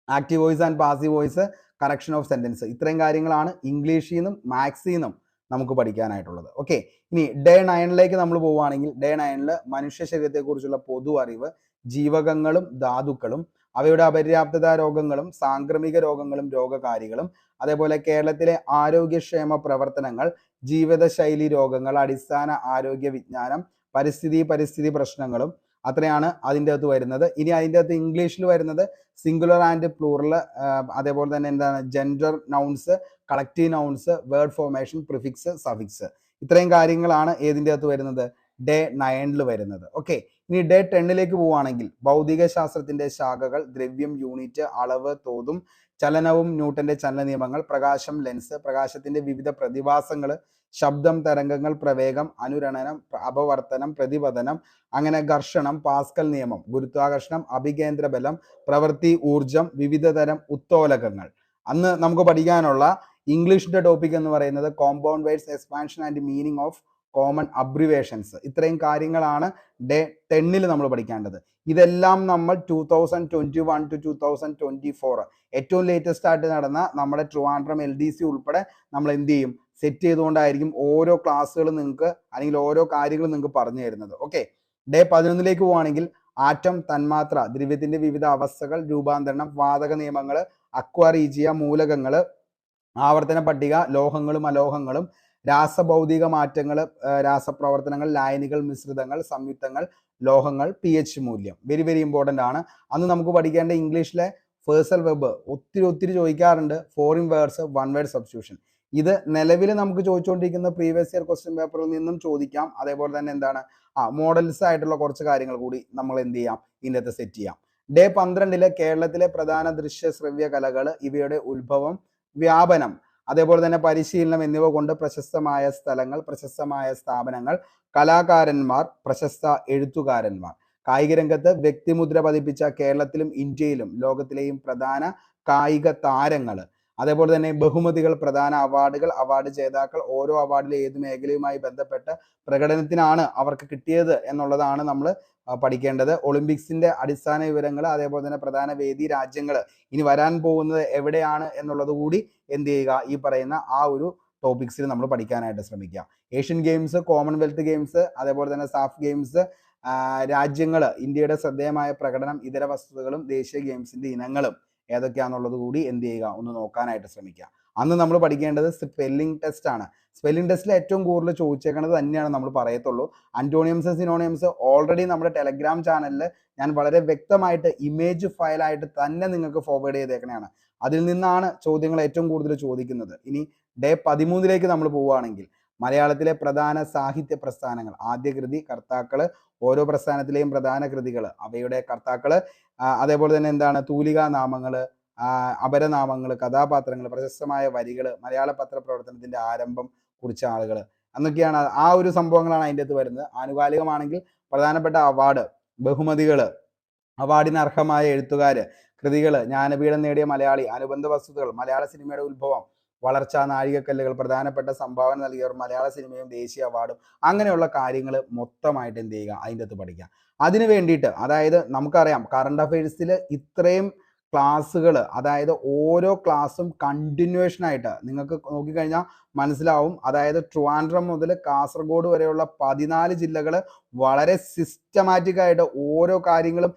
active voice and passive voice, correction of sentence, ഇത്രയും കാര്യങ്ങളാണ് ഇംഗ്ലീഷിൽ നിന്നും മാത്സിൽ നിന്നും നമുക്ക് പഠിക്കാനായിട്ടുള്ളത്. ഓക്കെ, ഇനി ഡേ 9 നമ്മൾ പോവുകയാണെങ്കിൽ ഡേ 9 മനുഷ്യ ശരീരത്തെക്കുറിച്ചുള്ള പൊതു അറിവ്, ജീവകങ്ങളും ധാതുക്കളും, അവയുടെ അപര്യാപ്തത രോഗങ്ങളും സാംക്രമിക രോഗങ്ങളും രോഗകാരികളും, അതേപോലെ കേരളത്തിലെ ആരോഗ്യക്ഷേമ പ്രവർത്തനങ്ങൾ, ജീവിതശൈലി രോഗങ്ങൾ, അടിസ്ഥാന ആരോഗ്യ വിജ്ഞാനം, പരിസ്ഥിതി പ്രശ്നങ്ങളും, അത്രയാണ് അതിൻ്റെ അകത്ത് വരുന്നത്. ഇനി അതിൻ്റെ അകത്ത് ഇംഗ്ലീഷിൽ വരുന്നത് സിംഗുലർ ആൻഡ് പ്ലൂറൽ, അതേപോലെ തന്നെ എന്താണ് gender nouns, collective nouns, word formation, prefix, suffix, ഇത്രയും കാര്യങ്ങളാണ് ഏതിൻ്റെ അകത്ത് വരുന്നത്, ഡേ 9 വരുന്നത്. ഓക്കെ, ഇനി ഡേ 10 പോവുകയാണെങ്കിൽ ഭൗതിക ശാസ്ത്രത്തിന്റെ ശാഖകൾ, ദ്രവ്യം, യൂണിറ്റ്, അളവ്, തോതും, ചലനവും ന്യൂട്ടന്റെ ചലന നിയമങ്ങൾ, പ്രകാശം, ലെൻസ്, പ്രകാശത്തിന്റെ വിവിധ പ്രതിഭാസങ്ങൾ, ശബ്ദം, തരംഗങ്ങൾ, പ്രവേഗം, അനുരണനം, അപവർത്തനം, പ്രതിപതനം, അങ്ങനെ ഘർഷണം, പാസ്കൽ നിയമം, ഗുരുത്വാകർഷണം, അഭികേന്ദ്ര ബലം, പ്രവൃത്തി, ഊർജം, വിവിധ തരം ഉത്തോലകങ്ങൾ. അന്ന് നമുക്ക് പഠിക്കാനുള്ള ഇംഗ്ലീഷിന്റെ ടോപ്പിക് എന്ന് പറയുന്നത് compound words, expansion and meaning of common abbreviations. ഇത്രയും കാര്യങ്ങളാണ് ഡേ 10 നമ്മൾ പഠിക്കേണ്ടത്. ഇതെല്ലാം നമ്മൾ 2021 to 2024 ഏറ്റവും ലേറ്റസ്റ്റ് ആയിട്ട് നടന്ന നമ്മുടെ ട്രിവാൻഡ്രം LDC ഉൾപ്പെടെ നമ്മൾ എന്ത് ചെയ്യും, സെറ്റ് ചെയ്തുകൊണ്ടായിരിക്കും ഓരോ ക്ലാസ്സുകൾ നിങ്ങൾക്ക് അല്ലെങ്കിൽ ഓരോ കാര്യങ്ങൾ നിങ്ങൾക്ക് പറഞ്ഞു തരുന്നത്. ഓക്കെ, ഡേ 11 പോവുകയാണെങ്കിൽ ആറ്റം, തന്മാത്ര, ദ്രവ്യത്തിന്റെ വിവിധ അവസ്ഥകൾ, രൂപാന്തരണം, വാതക നിയമങ്ങൾ, അക്വാറീജിയ, മൂലകങ്ങൾ, ആവർത്തന പട്ടിക, ലോഹങ്ങളും അലോഹങ്ങളും, രാസഭൗതിക മാറ്റങ്ങൾ, രാസപ്രവർത്തനങ്ങൾ, ലായനികൾ, മിശ്രിതങ്ങൾ, സംയുക്തങ്ങൾ, ലോഹങ്ങൾ, pH മൂല്യം. വെരി വെരി ഇമ്പോർട്ടൻ്റ് ആണ്. അന്ന് നമുക്ക് പഠിക്കേണ്ട ഇംഗ്ലീഷിലെ ഫേഴ്സൽ വെബ് ഒത്തിരി ചോദിക്കാറുണ്ട്. Foreign words, one word substitution. ഇത് നിലവിൽ നമുക്ക് ചോദിച്ചുകൊണ്ടിരിക്കുന്ന പ്രീവിയസ് ഇയർ ക്വസ്റ്റ്യൻ പേപ്പറിൽ നിന്നും ചോദിക്കാം. അതേപോലെ തന്നെ എന്താണ് മോഡൽസ് ആയിട്ടുള്ള കുറച്ച് കാര്യങ്ങൾ കൂടി നമ്മൾ എന്ത് ചെയ്യാം, ഇതിനകത്ത് സെറ്റ് ചെയ്യാം. ഡേ 12 കേരളത്തിലെ പ്രധാന ദൃശ്യ ശ്രവ്യ കലകൾ, ഇവയുടെ ഉത്ഭവം, വ്യാപനം, അതേപോലെ തന്നെ പരിശീലനം എന്നിവ കൊണ്ട് പ്രശസ്തമായ സ്ഥലങ്ങൾ, പ്രശസ്തമായ സ്ഥാപനങ്ങൾ, കലാകാരന്മാർ, പ്രശസ്ത എഴുത്തുകാരന്മാർ, കായിക രംഗത്ത് വ്യക്തിമുദ്ര പതിപ്പിച്ച കേരളത്തിലും ഇന്ത്യയിലും ലോകത്തിലെയും പ്രധാന കായിക താരങ്ങൾ, അതേപോലെ തന്നെ ബഹുമതികൾ, പ്രധാന അവാർഡുകൾ, അവാർഡ് ജേതാക്കൾ, ഓരോ അവാർഡിലെ ഏത് മേഖലയുമായി ബന്ധപ്പെട്ട പ്രകടനത്തിനാണ് അവർക്ക് കിട്ടിയത് എന്നുള്ളതാണ് നമ്മൾ പഠിക്കേണ്ടത്. ഒളിമ്പിക്സിന്റെ അടിസ്ഥാന വിവരങ്ങൾ, അതേപോലെ തന്നെ പ്രധാന വേദി രാജ്യങ്ങൾ, ഇനി വരാൻ പോകുന്നത് എവിടെയാണ് എന്നുള്ളത് കൂടി എന്ത് ചെയ്യുക, ഈ പറയുന്ന ആ ഒരു ടോപ്പിക്സിൽ നമ്മൾ പഠിക്കാനായിട്ട് ശ്രമിക്കുക. ഏഷ്യൻ ഗെയിംസ്, കോമൺവെൽത്ത് ഗെയിംസ്, അതേപോലെ തന്നെ സാഫ് ഗെയിംസ്, രാജ്യങ്ങൾ, ഇന്ത്യയുടെ ശ്രദ്ധേയമായ പ്രകടനം, ഇതര വസ്തുതകളും, ദേശീയ ഗെയിംസിന്റെ ഇനങ്ങളും ഏതൊക്കെയാണെന്നുള്ളത് കൂടി എന്ത് ചെയ്യുക, ഒന്ന് നോക്കാനായിട്ട് ശ്രമിക്കുക. അന്ന് നമ്മൾ പഠിക്കേണ്ടത് സ്പെല്ലിംഗ് ടെസ്റ്റ് ആണ്. സ്പെല്ലിംഗ് ടെസ്റ്റിൽ ഏറ്റവും കൂടുതൽ ചോദിച്ചേക്കുന്നത് തന്നെയാണ് നമ്മൾ പറയത്തുള്ളൂ. അന്റോണിയംസ്, സിനോണിയംസ് ഓൾറെഡി നമ്മുടെ ടെലഗ്രാം ചാനലിൽ ഞാൻ വളരെ വ്യക്തമായിട്ട് ഇമേജ് ഫയലായിട്ട് തന്നെ നിങ്ങൾക്ക് ഫോർവേഡ് ചെയ്തേക്കണതാണ്. അതിൽ നിന്നാണ് ചോദ്യങ്ങൾ ഏറ്റവും കൂടുതൽ ചോദിക്കുന്നത്. ഇനി ഡേ 13 നമ്മൾ പോവുകയാണെങ്കിൽ മലയാളത്തിലെ പ്രധാന സാഹിത്യ പ്രസ്ഥാനങ്ങൾ, ആദ്യ കൃതി, കർത്താക്കള്, ഓരോ പ്രസ്ഥാനത്തിലെയും പ്രധാന കൃതികൾ, അവയുടെ കർത്താക്കള്, അതേപോലെ തന്നെ എന്താണ് തൂലികാ നാമങ്ങള്, അപരനാമങ്ങൾ, കഥാപാത്രങ്ങൾ, പ്രശസ്തമായ വരികൾ, മലയാള പത്രപ്രവർത്തനത്തിന്റെ ആരംഭം കുറിച്ച ആളുകൾ, എന്നൊക്കെയാണ് ആ ഒരു സംഭവങ്ങളാണ് അതിൻ്റെ അകത്ത് വരുന്നത്. ആനുകാലികമാണെങ്കിൽ പ്രധാനപ്പെട്ട അവാർഡ്, ബഹുമതികൾ, അവാർഡിന് അർഹമായ എഴുത്തുകാര്, കൃതികൾ, ജ്ഞാനപീഠം നേടിയ മലയാളി, അനുബന്ധ വസ്തുതകൾ, മലയാള സിനിമയുടെ ഉത്ഭവം, വളർച്ച, നാഴികക്കല്ലുകൾ, പ്രധാനപ്പെട്ട സംഭാവന നൽകിയവർ, മലയാള സിനിമയും ദേശീയ അവാർഡും, അങ്ങനെയുള്ള കാര്യങ്ങൾ മൊത്തമായിട്ട് എന്ത് ചെയ്യുക, അതിൻ്റെ അകത്ത് പഠിക്കുക. അതിന് വേണ്ടിയിട്ട് അതായത് നമുക്കറിയാം കറണ്ട് അഫയേഴ്സിൽ ഇത്രയും ക്ലാസ്സുകൾ, അതായത് ഓരോ ക്ലാസ്സും കണ്ടിന്യൂവേഷൻ ആയിട്ട് നിങ്ങൾക്ക് നോക്കിക്കഴിഞ്ഞാൽ മനസ്സിലാവും. അതായത് ട്രിവാൻഡ്രം മുതൽ കാസർഗോഡ് വരെയുള്ള 14 ജില്ലകൾ വളരെ സിസ്റ്റമാറ്റിക് ആയിട്ട് ഓരോ കാര്യങ്ങളും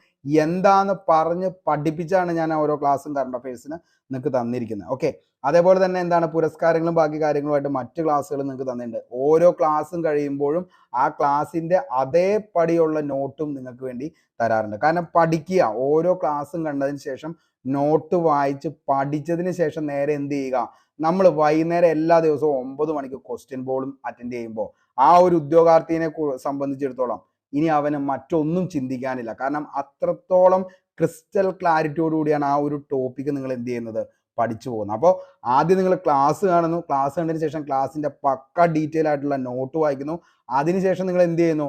എന്താന്ന് പറഞ്ഞ് പഠിപ്പിച്ചാണ് ഞാൻ ഓരോ ക്ലാസ്സും കറണ്ട് അഫയേഴ്സിന് നിങ്ങൾക്ക് തന്നിരിക്കുന്നത്. ഓക്കെ, അതേപോലെ തന്നെ എന്താണ് പുരസ്കാരങ്ങളും ബാക്കി കാര്യങ്ങളുമായിട്ട് മറ്റു ക്ലാസ്സുകൾ നിങ്ങൾക്ക് തന്നിട്ടുണ്ട്. ഓരോ ക്ലാസ്സും കഴിയുമ്പോഴും ആ ക്ലാസ്സിന്റെ അതേപടിയുള്ള നോട്ടും നിങ്ങൾക്ക് വേണ്ടി തരാറുണ്ട്. കാരണം പഠിക്കുക, ഓരോ ക്ലാസ്സും കണ്ടതിന് ശേഷം നോട്ട് വായിച്ച് പഠിച്ചതിന് ശേഷം നേരെ എന്ത് ചെയ്യുക, നമ്മൾ വൈകുന്നേരം എല്ലാ ദിവസവും 9 മണിക്ക് ക്വസ്റ്റ്യൻ ബോളും അറ്റൻഡ് ചെയ്യുമ്പോൾ ആ ഒരു ഉദ്യോഗാർത്ഥിയെ സംബന്ധിച്ചിടത്തോളം ഇനി അവന് മറ്റൊന്നും ചിന്തിക്കാനില്ല. കാരണം അത്രത്തോളം ക്രിസ്റ്റൽ ക്ലാരിറ്റിയോടുകൂടിയാണ് ആ ഒരു ടോപ്പിക്ക് നിങ്ങൾ എന്ത് ചെയ്യുന്നത്, പഠിച്ചു പോകുന്നത്. അപ്പോൾ ആദ്യം നിങ്ങൾ ക്ലാസ് കാണുന്നു, ക്ലാസ് കണ്ടതിന് ശേഷം ക്ലാസ്സിന്റെ പക്ക ഡീറ്റെയിൽ ആയിട്ടുള്ള നോട്ട് വായിക്കുന്നു. അതിനുശേഷം നിങ്ങൾ എന്ത് ചെയ്യുന്നു,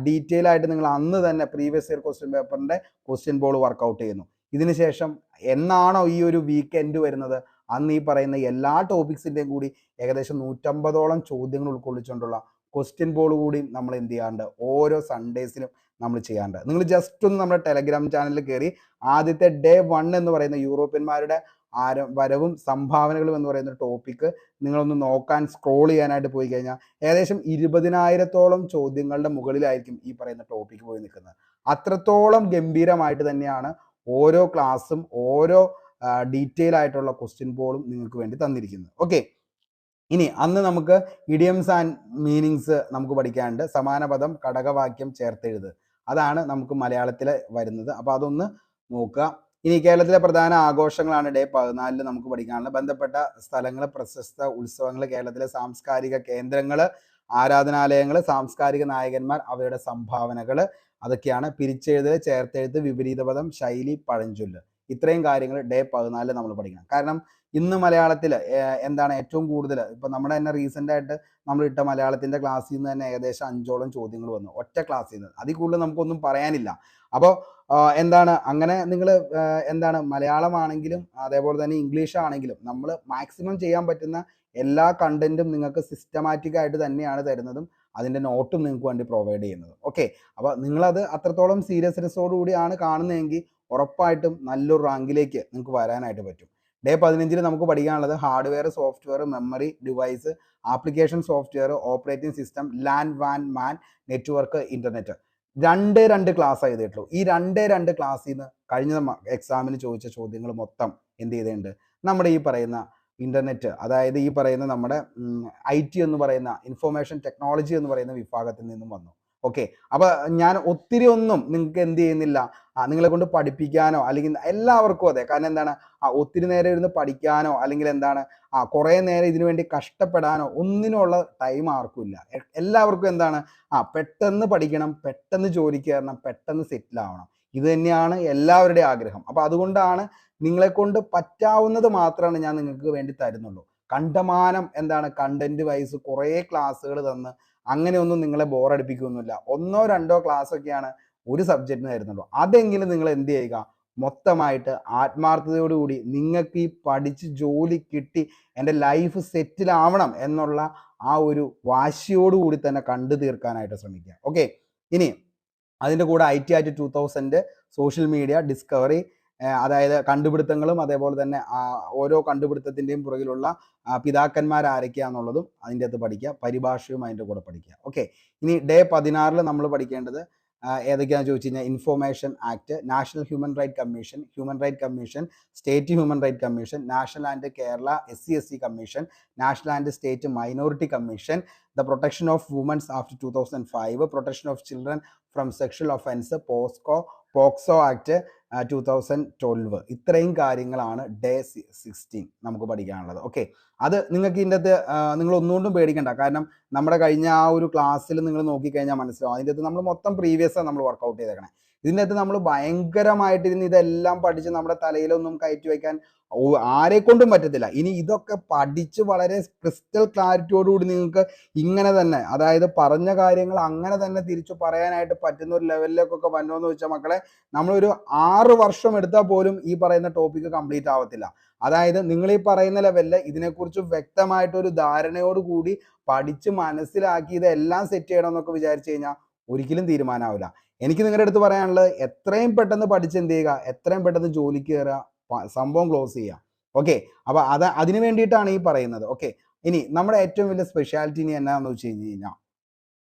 ഡീറ്റെയിൽ ആയിട്ട് നിങ്ങൾ അന്ന് തന്നെ പ്രീവിയസ് ഇയർ ക്വസ്റ്റ്യൻ പേപ്പറിന്റെ ക്വസ്റ്റ്യൻ ബോൾ വർക്കൗട്ട് ചെയ്യുന്നു. ഇതിനുശേഷം എന്നാണോ ഈ ഒരു വീക്കെൻഡ് വരുന്നത് അന്ന് ഈ പറയുന്ന എല്ലാ ടോപ്പിക്സിന്റെയും കൂടി ഏകദേശം 150ഓളം ചോദ്യങ്ങൾ ഉൾക്കൊള്ളിച്ചുകൊണ്ടുള്ള ക്വസ്റ്റ്യൻ ബോൾ കൂടി നമ്മൾ എന്ത് ചെയ്യാറുണ്ട്, ഓരോ സൺഡേസിലും നമ്മൾ ചെയ്യാറുണ്ട്. നിങ്ങൾ ജസ്റ്റ് ഒന്ന് നമ്മുടെ ടെലഗ്രാം ചാനലിൽ കയറി ആദ്യത്തെ ഡേ 1 എന്ന് പറയുന്ന യൂറോപ്യന്മാരുടെ വരവും സംഭാവനകളും എന്ന് പറയുന്ന ടോപ്പിക്ക് നിങ്ങളൊന്ന് നോക്കാൻ സ്ക്രോൾ ചെയ്യാനായിട്ട് പോയി കഴിഞ്ഞാൽ ഏകദേശം 20,000-ഓളം ചോദ്യങ്ങളുടെ മുകളിലായിരിക്കും ഈ പറയുന്ന ടോപ്പിക്ക് പോയി നിൽക്കുന്നത്. അത്രത്തോളം ഗംഭീരമായിട്ട് തന്നെയാണ് ഓരോ ക്ലാസ്സും ഓരോ ഡീറ്റെയിൽ ആയിട്ടുള്ള ക്വസ്റ്റ്യൻ പോളും നിങ്ങൾക്ക് വേണ്ടി തന്നിരിക്കുന്നത്. ഓക്കെ, ഇനി അന്ന് നമുക്ക് ഇഡിയംസ് ആൻഡ് മീനിങ്സ് നമുക്ക് പഠിക്കാനുണ്ട്. സമാന പദം ഘടകവാക്യം ചേർത്തെഴുത്, അതാണ് നമുക്ക് മലയാളത്തിൽ വരുന്നത്. അപ്പോൾ അതൊന്ന് നോക്കുക. ഇനി കേരളത്തിലെ പ്രധാന ആഘോഷങ്ങളാണ് ഡേ 14 നമുക്ക് പഠിക്കാനുള്ളത്. ബന്ധപ്പെട്ട സ്ഥലങ്ങൾ, പ്രശസ്ത ഉത്സവങ്ങൾ, കേരളത്തിലെ സാംസ്കാരിക കേന്ദ്രങ്ങൾ, ആരാധനാലയങ്ങൾ, സാംസ്കാരിക നായകന്മാർ, അവരുടെ സംഭാവനകൾ, അതൊക്കെയാണ്. പിരിച്ചെഴുതൽ, ചേർത്തെഴുത്ത്, വിപരീത പദം, ശൈലി, പഴഞ്ചൊല്ല്, ഇത്രയും കാര്യങ്ങൾ ഡേ 14 നമ്മൾ പഠിക്കണം. കാരണം ഇന്ന് മലയാളത്തിൽ എന്താണ് ഏറ്റവും കൂടുതൽ, ഇപ്പം നമ്മുടെ തന്നെ റീസെൻ്റ് ആയിട്ട് നമ്മൾ ഇട്ട മലയാളത്തിൻ്റെ ക്ലാസ്സിൽ നിന്ന് തന്നെ ഏകദേശം 5ഓളം ചോദ്യങ്ങൾ വന്നു ഒറ്റ ക്ലാസ്സിൽ നിന്ന്. അതിൽ കൂടുതൽ നമുക്കൊന്നും പറയാനില്ല. അപ്പോൾ എന്താണ് അങ്ങനെ നിങ്ങൾ എന്താണ് മലയാളമാണെങ്കിലും അതേപോലെ തന്നെ ഇംഗ്ലീഷ് ആണെങ്കിലും നമ്മൾ മാക്സിമം ചെയ്യാൻ പറ്റുന്ന എല്ലാ കണ്ടന്റും നിങ്ങൾക്ക് സിസ്റ്റമാറ്റിക് ആയിട്ട് തന്നെയാണ് തരുന്നതും അതിൻ്റെ നോട്ടും നിങ്ങൾക്ക് വേണ്ടി പ്രൊവൈഡ് ചെയ്യുന്നത്. ഓക്കെ, അപ്പോൾ നിങ്ങളത് അത്രത്തോളം സീരിയസ്നെസ്സോടു കൂടിയാണ് കാണുന്നതെങ്കിൽ ഉറപ്പായിട്ടും നല്ലൊരു റാങ്കിലേക്ക് നിങ്ങൾക്ക് വരാനായിട്ട് പറ്റും. ഡേ 15 നമുക്ക് പഠിക്കാനുള്ളത് hardware, software, memory, device, application software, operating system, LAN, വാൻ, മാൻ, നെറ്റ്വർക്ക്, ഇന്റർനെറ്റ്. 2 ക്ലാസ് ചെയ്തിട്ടുള്ളൂ. ഈ 2 ക്ലാസ്സിൽ നിന്ന് കഴിഞ്ഞ എക്സാമിന് ചോദിച്ച ചോദ്യങ്ങൾ മൊത്തം എന്ത് ചെയ്തിട്ടുണ്ട്, നമ്മുടെ ഈ പറയുന്ന ഇന്റർനെറ്റ്, അതായത് ഈ പറയുന്ന നമ്മുടെ IT എന്ന് പറയുന്ന ഇൻഫോർമേഷൻ ടെക്നോളജി എന്ന് പറയുന്ന വിഭാഗത്തിൽ നിന്നും വന്നു. ഓക്കെ, അപ്പൊ ഞാൻ ഒത്തിരി ഒന്നും നിങ്ങൾക്ക് എന്ത് ചെയ്യുന്നില്ല, നിങ്ങളെ കൊണ്ട് പഠിപ്പിക്കാനോ അല്ലെങ്കിൽ എല്ലാവർക്കും അതെ, കാരണം എന്താണ് ഒത്തിരി നേരം ഇരുന്ന് പഠിക്കാനോ അല്ലെങ്കിൽ എന്താണ് കുറേ നേരം ഇതിനു വേണ്ടി കഷ്ടപ്പെടാനോ ഒന്നിനുള്ള ടൈം ആർക്കും ഇല്ല. എല്ലാവർക്കും എന്താണ് പെട്ടെന്ന് പഠിക്കണം, പെട്ടെന്ന് ജോലിക്ക് കയറണം, പെട്ടെന്ന് സെറ്റിൽ ആവണം. ഇത് തന്നെയാണ് എല്ലാവരുടെയും ആഗ്രഹം. അപ്പൊ അതുകൊണ്ടാണ് നിങ്ങളെ കൊണ്ട് പറ്റാവുന്നത് മാത്രമാണ് ഞാൻ നിങ്ങൾക്ക് വേണ്ടി തരുന്നുള്ളൂ. കണ്ടമാനം എന്താണ് കണ്ടന്റ് വൈസ് കുറേ ക്ലാസ്സുകൾ തന്ന് അങ്ങനെയൊന്നും നിങ്ങളെ ബോറടിപ്പിക്കുകയൊന്നുമില്ല. 1-2 ക്ലാസ് ഒക്കെയാണ് ഒരു സബ്ജക്റ്റിന് തരുന്നുള്ളൂ. അതെങ്കിലും നിങ്ങൾ എന്ത് ചെയ്യുക, മൊത്തമായിട്ട് ആത്മാർത്ഥതയോടുകൂടി നിങ്ങൾക്ക് ഈ പഠിച്ച് ജോലി കിട്ടി എൻ്റെ ലൈഫ് സെറ്റിൽ ആവണം എന്നുള്ള ആ ഒരു വാശിയോടുകൂടി തന്നെ കണ്ടു തീർക്കാനായിട്ട് ശ്രമിക്കുക. ഓക്കെ, ഇനി അതിൻ്റെ കൂടെ IT at 2000 social media discovery, അതായത് കണ്ടുപിടുത്തങ്ങളും അതേപോലെ തന്നെ ഓരോ കണ്ടുപിടുത്തത്തിൻ്റെയും പുറകിലുള്ള പിതാക്കന്മാർ ആരൊക്കെയാണെന്നുള്ളതും അതിൻ്റെ അകത്ത് പഠിക്കുക. പരിഭാഷയും അതിൻ്റെ കൂടെ പഠിക്കുക. ഓക്കെ, ഇനി ഡേ 16 നമ്മൾ പഠിക്കേണ്ടത് ഏതൊക്കെയാണെന്ന് ചോദിച്ചു കഴിഞ്ഞാൽ information act, national human right commission, state human right commission, national and Kerala SC/ST commission, national and state minority commission, the protection of women's after 2005, protection of children from sexual offence, POCSO act 2012. ഇത്രയും കാര്യങ്ങളാണ് day 16 നമുക്ക് പഠിക്കാനുള്ളത്. Okay, അത് നിങ്ങൾക്ക് ഇതിൻ്റെ അകത്ത് നിങ്ങൾ ഒന്നുകൊണ്ടും പേടിക്കണ്ട. കാരണം നമ്മുടെ കഴിഞ്ഞ ആ ഒരു ക്ലാസ്സിൽ നിങ്ങൾ നോക്കിക്കഴിഞ്ഞാൽ മനസ്സിലാവും. അതിൻ്റെ അകത്ത് നമ്മൾ മൊത്തം പ്രീവിയസ് നമ്മൾ വർക്കൗട്ട് ചെയ്തേക്കണേ. ഇതിൻ്റെ അകത്ത് നമ്മൾ ഭയങ്കരമായിട്ട് ഇരുന്ന് ഇതെല്ലാം പഠിച്ച് നമ്മുടെ തലയിലൊന്നും കയറ്റി വയ്ക്കാൻ ആരെ കൊണ്ടും പറ്റത്തില്ല. ഇനി ഇതൊക്കെ പഠിച്ച് വളരെ ക്രിസ്റ്റൽ ക്ലാരിറ്റിയോടുകൂടി നിങ്ങൾക്ക് ഇങ്ങനെ തന്നെ, അതായത് പറഞ്ഞ കാര്യങ്ങൾ അങ്ങനെ തന്നെ തിരിച്ചു പറയാനായിട്ട് പറ്റുന്ന ഒരു ലെവലിലേക്കൊക്കെ വന്നോന്ന് വെച്ചാൽ മക്കളെ, നമ്മളൊരു 6 വർഷം എടുത്താൽ പോലും ഈ പറയുന്ന ടോപ്പിക്ക് കംപ്ലീറ്റ് ആവത്തില്ല. അതായത് നിങ്ങൾ ഈ പറയുന്ന ലെവലിൽ ഇതിനെക്കുറിച്ച് വ്യക്തമായിട്ടൊരു ധാരണയോടുകൂടി പഠിച്ച് മനസ്സിലാക്കി ഇതെല്ലാം സെറ്റ് ചെയ്യണം എന്നൊക്കെ വിചാരിച്ചു കഴിഞ്ഞാൽ ഒരിക്കലും തീരുമാനമാവില്ല. എനിക്ക് നിങ്ങളുടെ അടുത്ത് പറയാനുള്ളത് എത്രയും പെട്ടെന്ന് പഠിച്ച് എന്ത് ചെയ്യുക, എത്രയും പെട്ടെന്ന് ജോലിക്ക് കയറുക, സംഭവം ക്ലോസ് ചെയ്യുക. ഓക്കെ, അപ്പൊ അതിന് വേണ്ടിയിട്ടാണ് ഈ പറയുന്നത്. ഓക്കെ, ഇനി നമ്മുടെ ഏറ്റവും വലിയ സ്പെഷ്യാലിറ്റി ഇനി എന്നാന്ന് വെച്ച് കഴിഞ്ഞാൽ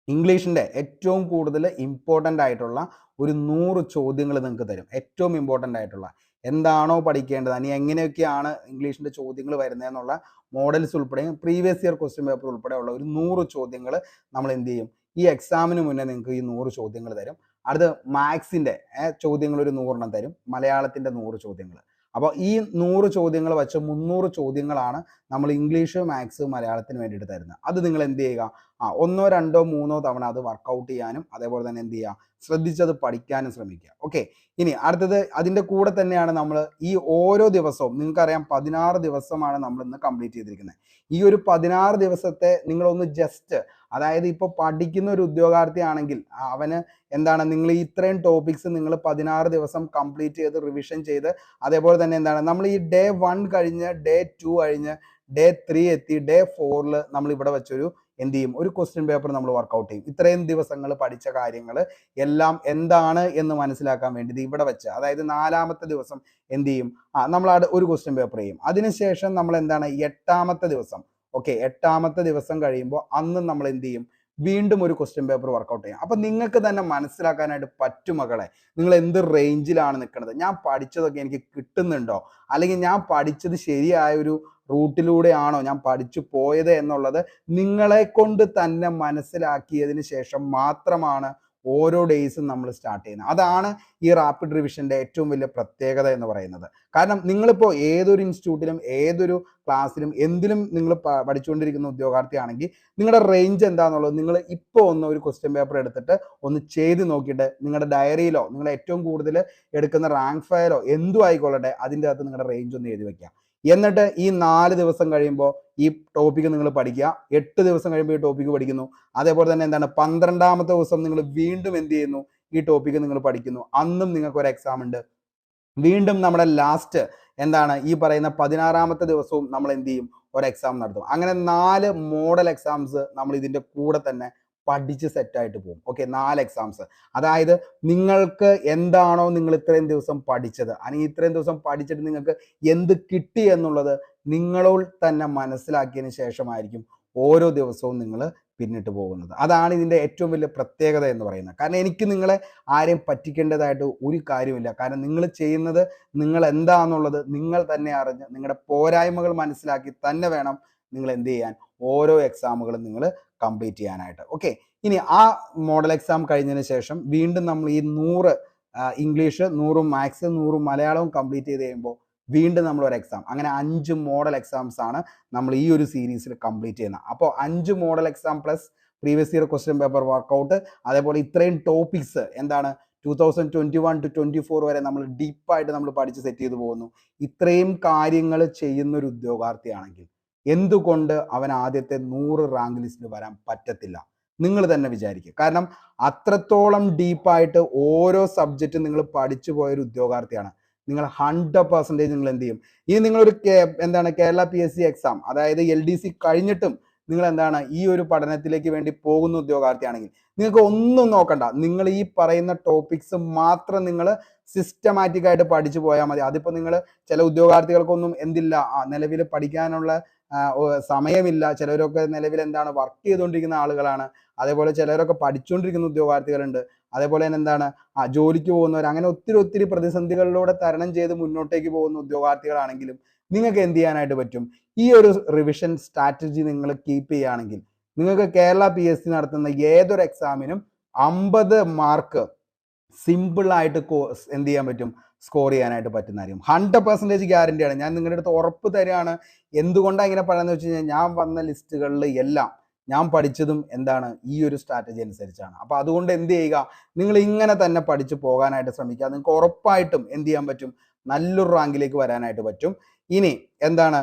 ഇംഗ്ലീഷിന്റെ ഏറ്റവും കൂടുതൽ ഇമ്പോർട്ടൻ്റ് ആയിട്ടുള്ള ഒരു 100 ചോദ്യങ്ങൾ നിങ്ങൾക്ക് തരും. ഏറ്റവും ഇമ്പോർട്ടൻ്റ് ആയിട്ടുള്ള എന്താണോ പഠിക്കേണ്ടത്, ഇനി എങ്ങനെയൊക്കെയാണ് ഇംഗ്ലീഷിന്റെ ചോദ്യങ്ങൾ വരുന്നതെന്നുള്ള മോഡൽസ് ഉൾപ്പെടെ പ്രീവിയസ് ഇയർ ക്വസ്റ്റ്യൻ പേപ്പർ ഉൾപ്പെടെ ഉള്ള ഒരു 100 ചോദ്യങ്ങൾ നമ്മൾ എന്ത് ചെയ്യും, ഈ എക്സാമിന് മുന്നേ നിങ്ങൾക്ക് ഈ 100 ചോദ്യങ്ങൾ തരും. അടുത്ത് മാത്സിന്റെ ചോദ്യങ്ങൾ ഒരു 100 തരും, മലയാളത്തിന്റെ 100 ചോദ്യങ്ങൾ. അപ്പോൾ ഈ 100 ചോദ്യങ്ങൾ വെച്ച് 300 ചോദ്യങ്ങളാണ് നമ്മൾ ഇംഗ്ലീഷ്, മാത്സ്, മലയാളത്തിന് വേണ്ടിയിട്ട് തരുന്നത്. അത് നിങ്ങൾ എന്ത് ചെയ്യുക, 1, 2, 3 തവണ അത് വർക്കൗട്ട് ചെയ്യാനും അതേപോലെ തന്നെ എന്ത് ചെയ്യുക, ശ്രദ്ധിച്ചത് പഠിക്കാനും ശ്രമിക്കുക. ഓക്കെ, ഇനി അടുത്തത് അതിൻ്റെ കൂടെ തന്നെയാണ് നമ്മൾ ഈ ഓരോ ദിവസവും, നിങ്ങൾക്കറിയാം 16 ദിവസമാണ് നമ്മൾ ഇന്ന് കംപ്ലീറ്റ് ചെയ്തിരിക്കുന്നത്. ഈ ഒരു 16 ദിവസത്തെ നിങ്ങളൊന്ന് ജസ്റ്റ്, അതായത് ഇപ്പോൾ പഠിക്കുന്ന ഒരു ഉദ്യോഗാർത്ഥി ആണെങ്കിൽ അവന് എന്താണ്, നിങ്ങൾ ഇത്രയും ടോപ്പിക്സ് നിങ്ങൾ 16 ദിവസം കംപ്ലീറ്റ് ചെയ്ത് റിവിഷൻ ചെയ്ത് അതേപോലെ തന്നെ എന്താണ് നമ്മൾ ഈ ഡേ 1 കഴിഞ്ഞ് ഡേ 2 കഴിഞ്ഞ് ഡേ 3 എത്തി ഡേ 4 നമ്മൾ ഇവിടെ വെച്ചൊരു എന്ത് ചെയ്യും, ഒരു ക്വസ്റ്റ്യൻ പേപ്പർ നമ്മൾ വർക്കൗട്ട് ചെയ്യും. ഇത്രയും ദിവസങ്ങൾ പഠിച്ച കാര്യങ്ങൾ എല്ലാം എന്താണ് എന്ന് മനസ്സിലാക്കാൻ വേണ്ടി ഇവിടെ വെച്ച്, അതായത് 4ാമത്തെ ദിവസം എന്ത് ചെയ്യും, നമ്മൾ ഒരു ക്വസ്റ്റ്യൻ പേപ്പർ ചെയ്യും. അതിനുശേഷം നമ്മൾ എന്താണ് 8ാമത്തെ ദിവസം, ഓക്കെ, 8ാമത്തെ ദിവസം കഴിയുമ്പോൾ അന്നും നമ്മൾ എന്ത് ചെയ്യും, വീണ്ടും ഒരു ക്വസ്റ്റ്യൻ പേപ്പർ വർക്കൗട്ട് ചെയ്യാം. അപ്പൊ നിങ്ങൾക്ക് തന്നെ മനസ്സിലാക്കാനായിട്ട് പറ്റും മക്കളെ, നിങ്ങൾ എന്ത് റേഞ്ചിലാണ് നിൽക്കുന്നത്, ഞാൻ പഠിച്ചതൊക്കെ എനിക്ക് കിട്ടുന്നുണ്ടോ, അല്ലെങ്കിൽ ഞാൻ പഠിച്ചത് ശരിയായ ഒരു റൂട്ടിലൂടെയാണോ ഞാൻ പഠിച്ചു പോയത് എന്നുള്ളത് നിങ്ങളെ കൊണ്ട് തന്നെ മനസ്സിലാക്കിയതിന് ശേഷം മാത്രമാണ് ഓരോ ഡേയ്സും നമ്മൾ സ്റ്റാർട്ട് ചെയ്യുന്നത്. അതാണ് ഈ റാപ്പിഡ് റിവിഷന്റെ ഏറ്റവും വലിയ പ്രത്യേകത എന്ന് പറയുന്നത്. കാരണം നിങ്ങളിപ്പോൾ ഏതൊരു ഇൻസ്റ്റിറ്റ്യൂട്ടിലും ഏതൊരു ക്ലാസ്സിലും എന്തിലും നിങ്ങൾ പഠിച്ചുകൊണ്ടിരിക്കുന്ന ഉദ്യോഗാർത്ഥിയാണെങ്കിൽ നിങ്ങളുടെ റേഞ്ച് എന്താണെന്നുള്ളത് നിങ്ങൾ ഇപ്പോൾ ഒന്ന് ഒരു ക്വസ്റ്റ്യൻ പേപ്പർ എടുത്തിട്ട് ഒന്ന് ചെയ്ത് നോക്കിയിട്ട് നിങ്ങളുടെ ഡയറിയിലോ നിങ്ങൾ ഏറ്റവും കൂടുതൽ എടുക്കുന്ന റാങ്ക് ഫയലോ എന്തും ആയിക്കൊള്ളട്ടെ അതിൻ്റെ അകത്ത് നിങ്ങളുടെ റേഞ്ച് ഒന്ന് എഴുതി വെക്കാം. എന്നിട്ട് ഈ 4 ദിവസം കഴിയുമ്പോൾ ഈ ടോപ്പിക്ക് നിങ്ങൾ പഠിക്കുക, 8 ദിവസം കഴിയുമ്പോൾ ഈ ടോപ്പിക്ക് പഠിക്കുന്നു. അതേപോലെ തന്നെ എന്താണ് 12ാമത്തെ ദിവസം നിങ്ങൾ വീണ്ടും എന്ത് ചെയ്യുന്നു, ഈ ടോപ്പിക്ക് നിങ്ങൾ പഠിക്കുന്നു. അന്നും നിങ്ങൾക്ക് ഒരു എക്സാം ഉണ്ട്. വീണ്ടും നമ്മുടെ ലാസ്റ്റ് എന്താണ് ഈ പറയുന്ന 16ാമത്തെ ദിവസവും നമ്മൾ എന്ത് ചെയ്യും, ഒരു എക്സാം നടത്തും. അങ്ങനെ 4 മോഡൽ എക്സാംസ് നമ്മൾ ഇതിന്റെ കൂടെ തന്നെ പഠിച്ച് സെറ്റായിട്ട് പോകും. Okay, 4 exams. അതായത് നിങ്ങൾക്ക് എന്താണോ നിങ്ങൾ ഇത്രയും ദിവസം പഠിച്ചത്, അല്ലെങ്കിൽ ഇത്രയും ദിവസം പഠിച്ചിട്ട് നിങ്ങൾക്ക് എന്ത് കിട്ടി എന്നുള്ളത് നിങ്ങളോട് തന്നെ മനസ്സിലാക്കിയതിന് ശേഷമായിരിക്കും ഓരോ ദിവസവും നിങ്ങൾ പിന്നിട്ട് പോകുന്നത്. അതാണ് ഇതിൻ്റെ ഏറ്റവും വലിയ പ്രത്യേകത എന്ന് പറയുന്നത്. കാരണം എനിക്ക് നിങ്ങളെ ആരെയും പറ്റിക്കേണ്ടതായിട്ട് ഒരു കാര്യമില്ല. കാരണം നിങ്ങൾ ചെയ്യുന്നത് നിങ്ങൾ എന്താണെന്നുള്ളത് നിങ്ങൾ തന്നെ അറിഞ്ഞ് നിങ്ങളുടെ പോരായ്മകൾ മനസ്സിലാക്കി തന്നെ വേണം നിങ്ങൾ എന്ത് ചെയ്യാൻ, ഓരോ എക്സാമുകളും നിങ്ങൾ കംപ്ലീറ്റ് ചെയ്യാനായിട്ട്. ഓക്കെ, ഇനി ആ മോഡൽ എക്സാം കഴിഞ്ഞതിന് ശേഷം വീണ്ടും നമ്മൾ ഈ 100 ഇംഗ്ലീഷ്, 100 മാത്സ്, 100 മലയാളവും കംപ്ലീറ്റ് ചെയ്ത് കഴിയുമ്പോൾ വീണ്ടും നമ്മൾ ഒരു എക്സാം, അങ്ങനെ 5 മോഡൽ എക്സാംസ് ആണ് നമ്മൾ ഈ ഒരു സീരീസിൽ കംപ്ലീറ്റ് ചെയ്യുന്നത്. അപ്പോൾ 5 model exam plus previous year question paper workout, അതേപോലെ ഇത്രയും ടോപ്പിക്സ് എന്താണ് 2021 to 24 വരെ നമ്മൾ ഡീപ്പായിട്ട് നമ്മൾ പഠിച്ച് സെറ്റ് ചെയ്ത് പോകുന്നു. ഇത്രയും കാര്യങ്ങൾ ചെയ്യുന്ന ഒരു ഉദ്യോഗാർത്ഥിയാണെങ്കിൽ എന്തുകൊണ്ട് അവൻ ആദ്യത്തെ 100 റാങ്ക് ലിസ്റ്റിൽ വരാൻ പറ്റത്തില്ല? നിങ്ങൾ തന്നെ വിചാരിക്കുക. കാരണം അത്രത്തോളം ഡീപ്പായിട്ട് ഓരോ സബ്ജക്റ്റും നിങ്ങൾ പഠിച്ചു പോയൊരു ഉദ്യോഗാർത്ഥിയാണ് നിങ്ങൾ. 100% നിങ്ങൾ എന്ത് ചെയ്യും, ഇനി നിങ്ങളൊരു എന്താണ് കേരള PSC എക്സാം, അതായത് LDC കഴിഞ്ഞിട്ടും നിങ്ങൾ എന്താണ് ഈ ഒരു പഠനത്തിലേക്ക് വേണ്ടി പോകുന്ന ഉദ്യോഗാർത്ഥിയാണെങ്കിൽ നിങ്ങൾക്ക് ഒന്നും നോക്കണ്ട, നിങ്ങൾ ഈ പറയുന്ന ടോപ്പിക്സ് മാത്രം നിങ്ങൾ സിസ്റ്റമാറ്റിക് ആയിട്ട് പഠിച്ചു പോയാൽ മതി. അതിപ്പോൾ നിങ്ങൾ ചില ഉദ്യോഗാർത്ഥികൾക്കൊന്നും എന്തില്ല, നിലവിൽ പഠിക്കാനുള്ള സമയമില്ല. ചിലരൊക്കെ നിലവിൽ എന്താണ് വർക്ക് ചെയ്തുകൊണ്ടിരിക്കുന്ന ആളുകളാണ്. അതേപോലെ ചിലരൊക്കെ പഠിച്ചുകൊണ്ടിരിക്കുന്ന ഉദ്യോഗാർത്ഥികളുണ്ട്. അതേപോലെ തന്നെ എന്താണ് ജോലിക്ക് പോകുന്നവർ, അങ്ങനെ ഒത്തിരി പ്രതിസന്ധികളിലൂടെ തരണം ചെയ്ത് മുന്നോട്ടേക്ക് പോകുന്ന ഉദ്യോഗാർത്ഥികളാണെങ്കിലും നിങ്ങൾക്ക് എന്ത് ചെയ്യാനായിട്ട് പറ്റും, ഈ ഒരു റിവിഷൻ സ്ട്രാറ്റജി നിങ്ങൾ കീപ്പ് ചെയ്യുകയാണെങ്കിൽ നിങ്ങൾക്ക് കേരള PSC നടത്തുന്ന ഏതൊരു എക്സാമിനും 50 മാർക്ക് സിമ്പിളായിട്ട് എന്ത് ചെയ്യാൻ പറ്റും, സ്കോർ ചെയ്യാനായിട്ട് പറ്റുന്നതായിരിക്കും. 100% ഗ്യാരണ്ടിയാണ്. ഞാൻ നിങ്ങളുടെ അടുത്ത് ഉറപ്പ് തരികയാണ്. എന്തുകൊണ്ടാണ് ഇങ്ങനെ പറയുന്നത് വെച്ച് കഴിഞ്ഞാൽ ഞാൻ വന്ന ലിസ്റ്റുകളിൽ എല്ലാം ഞാൻ പഠിച്ചതും എന്താണ് ഈ ഒരു സ്ട്രാറ്റജി അനുസരിച്ചാണ്. അപ്പോൾ അതുകൊണ്ട് എന്ത് ചെയ്യുക, നിങ്ങൾ ഇങ്ങനെ തന്നെ പഠിച്ചു പോകാനായിട്ട് ശ്രമിക്കുക. നിങ്ങൾക്ക് ഉറപ്പായിട്ടും എന്ത് ചെയ്യാൻ പറ്റും, നല്ലൊരു റാങ്കിലേക്ക് വരാനായിട്ട് പറ്റും. ഇനി എന്താണ്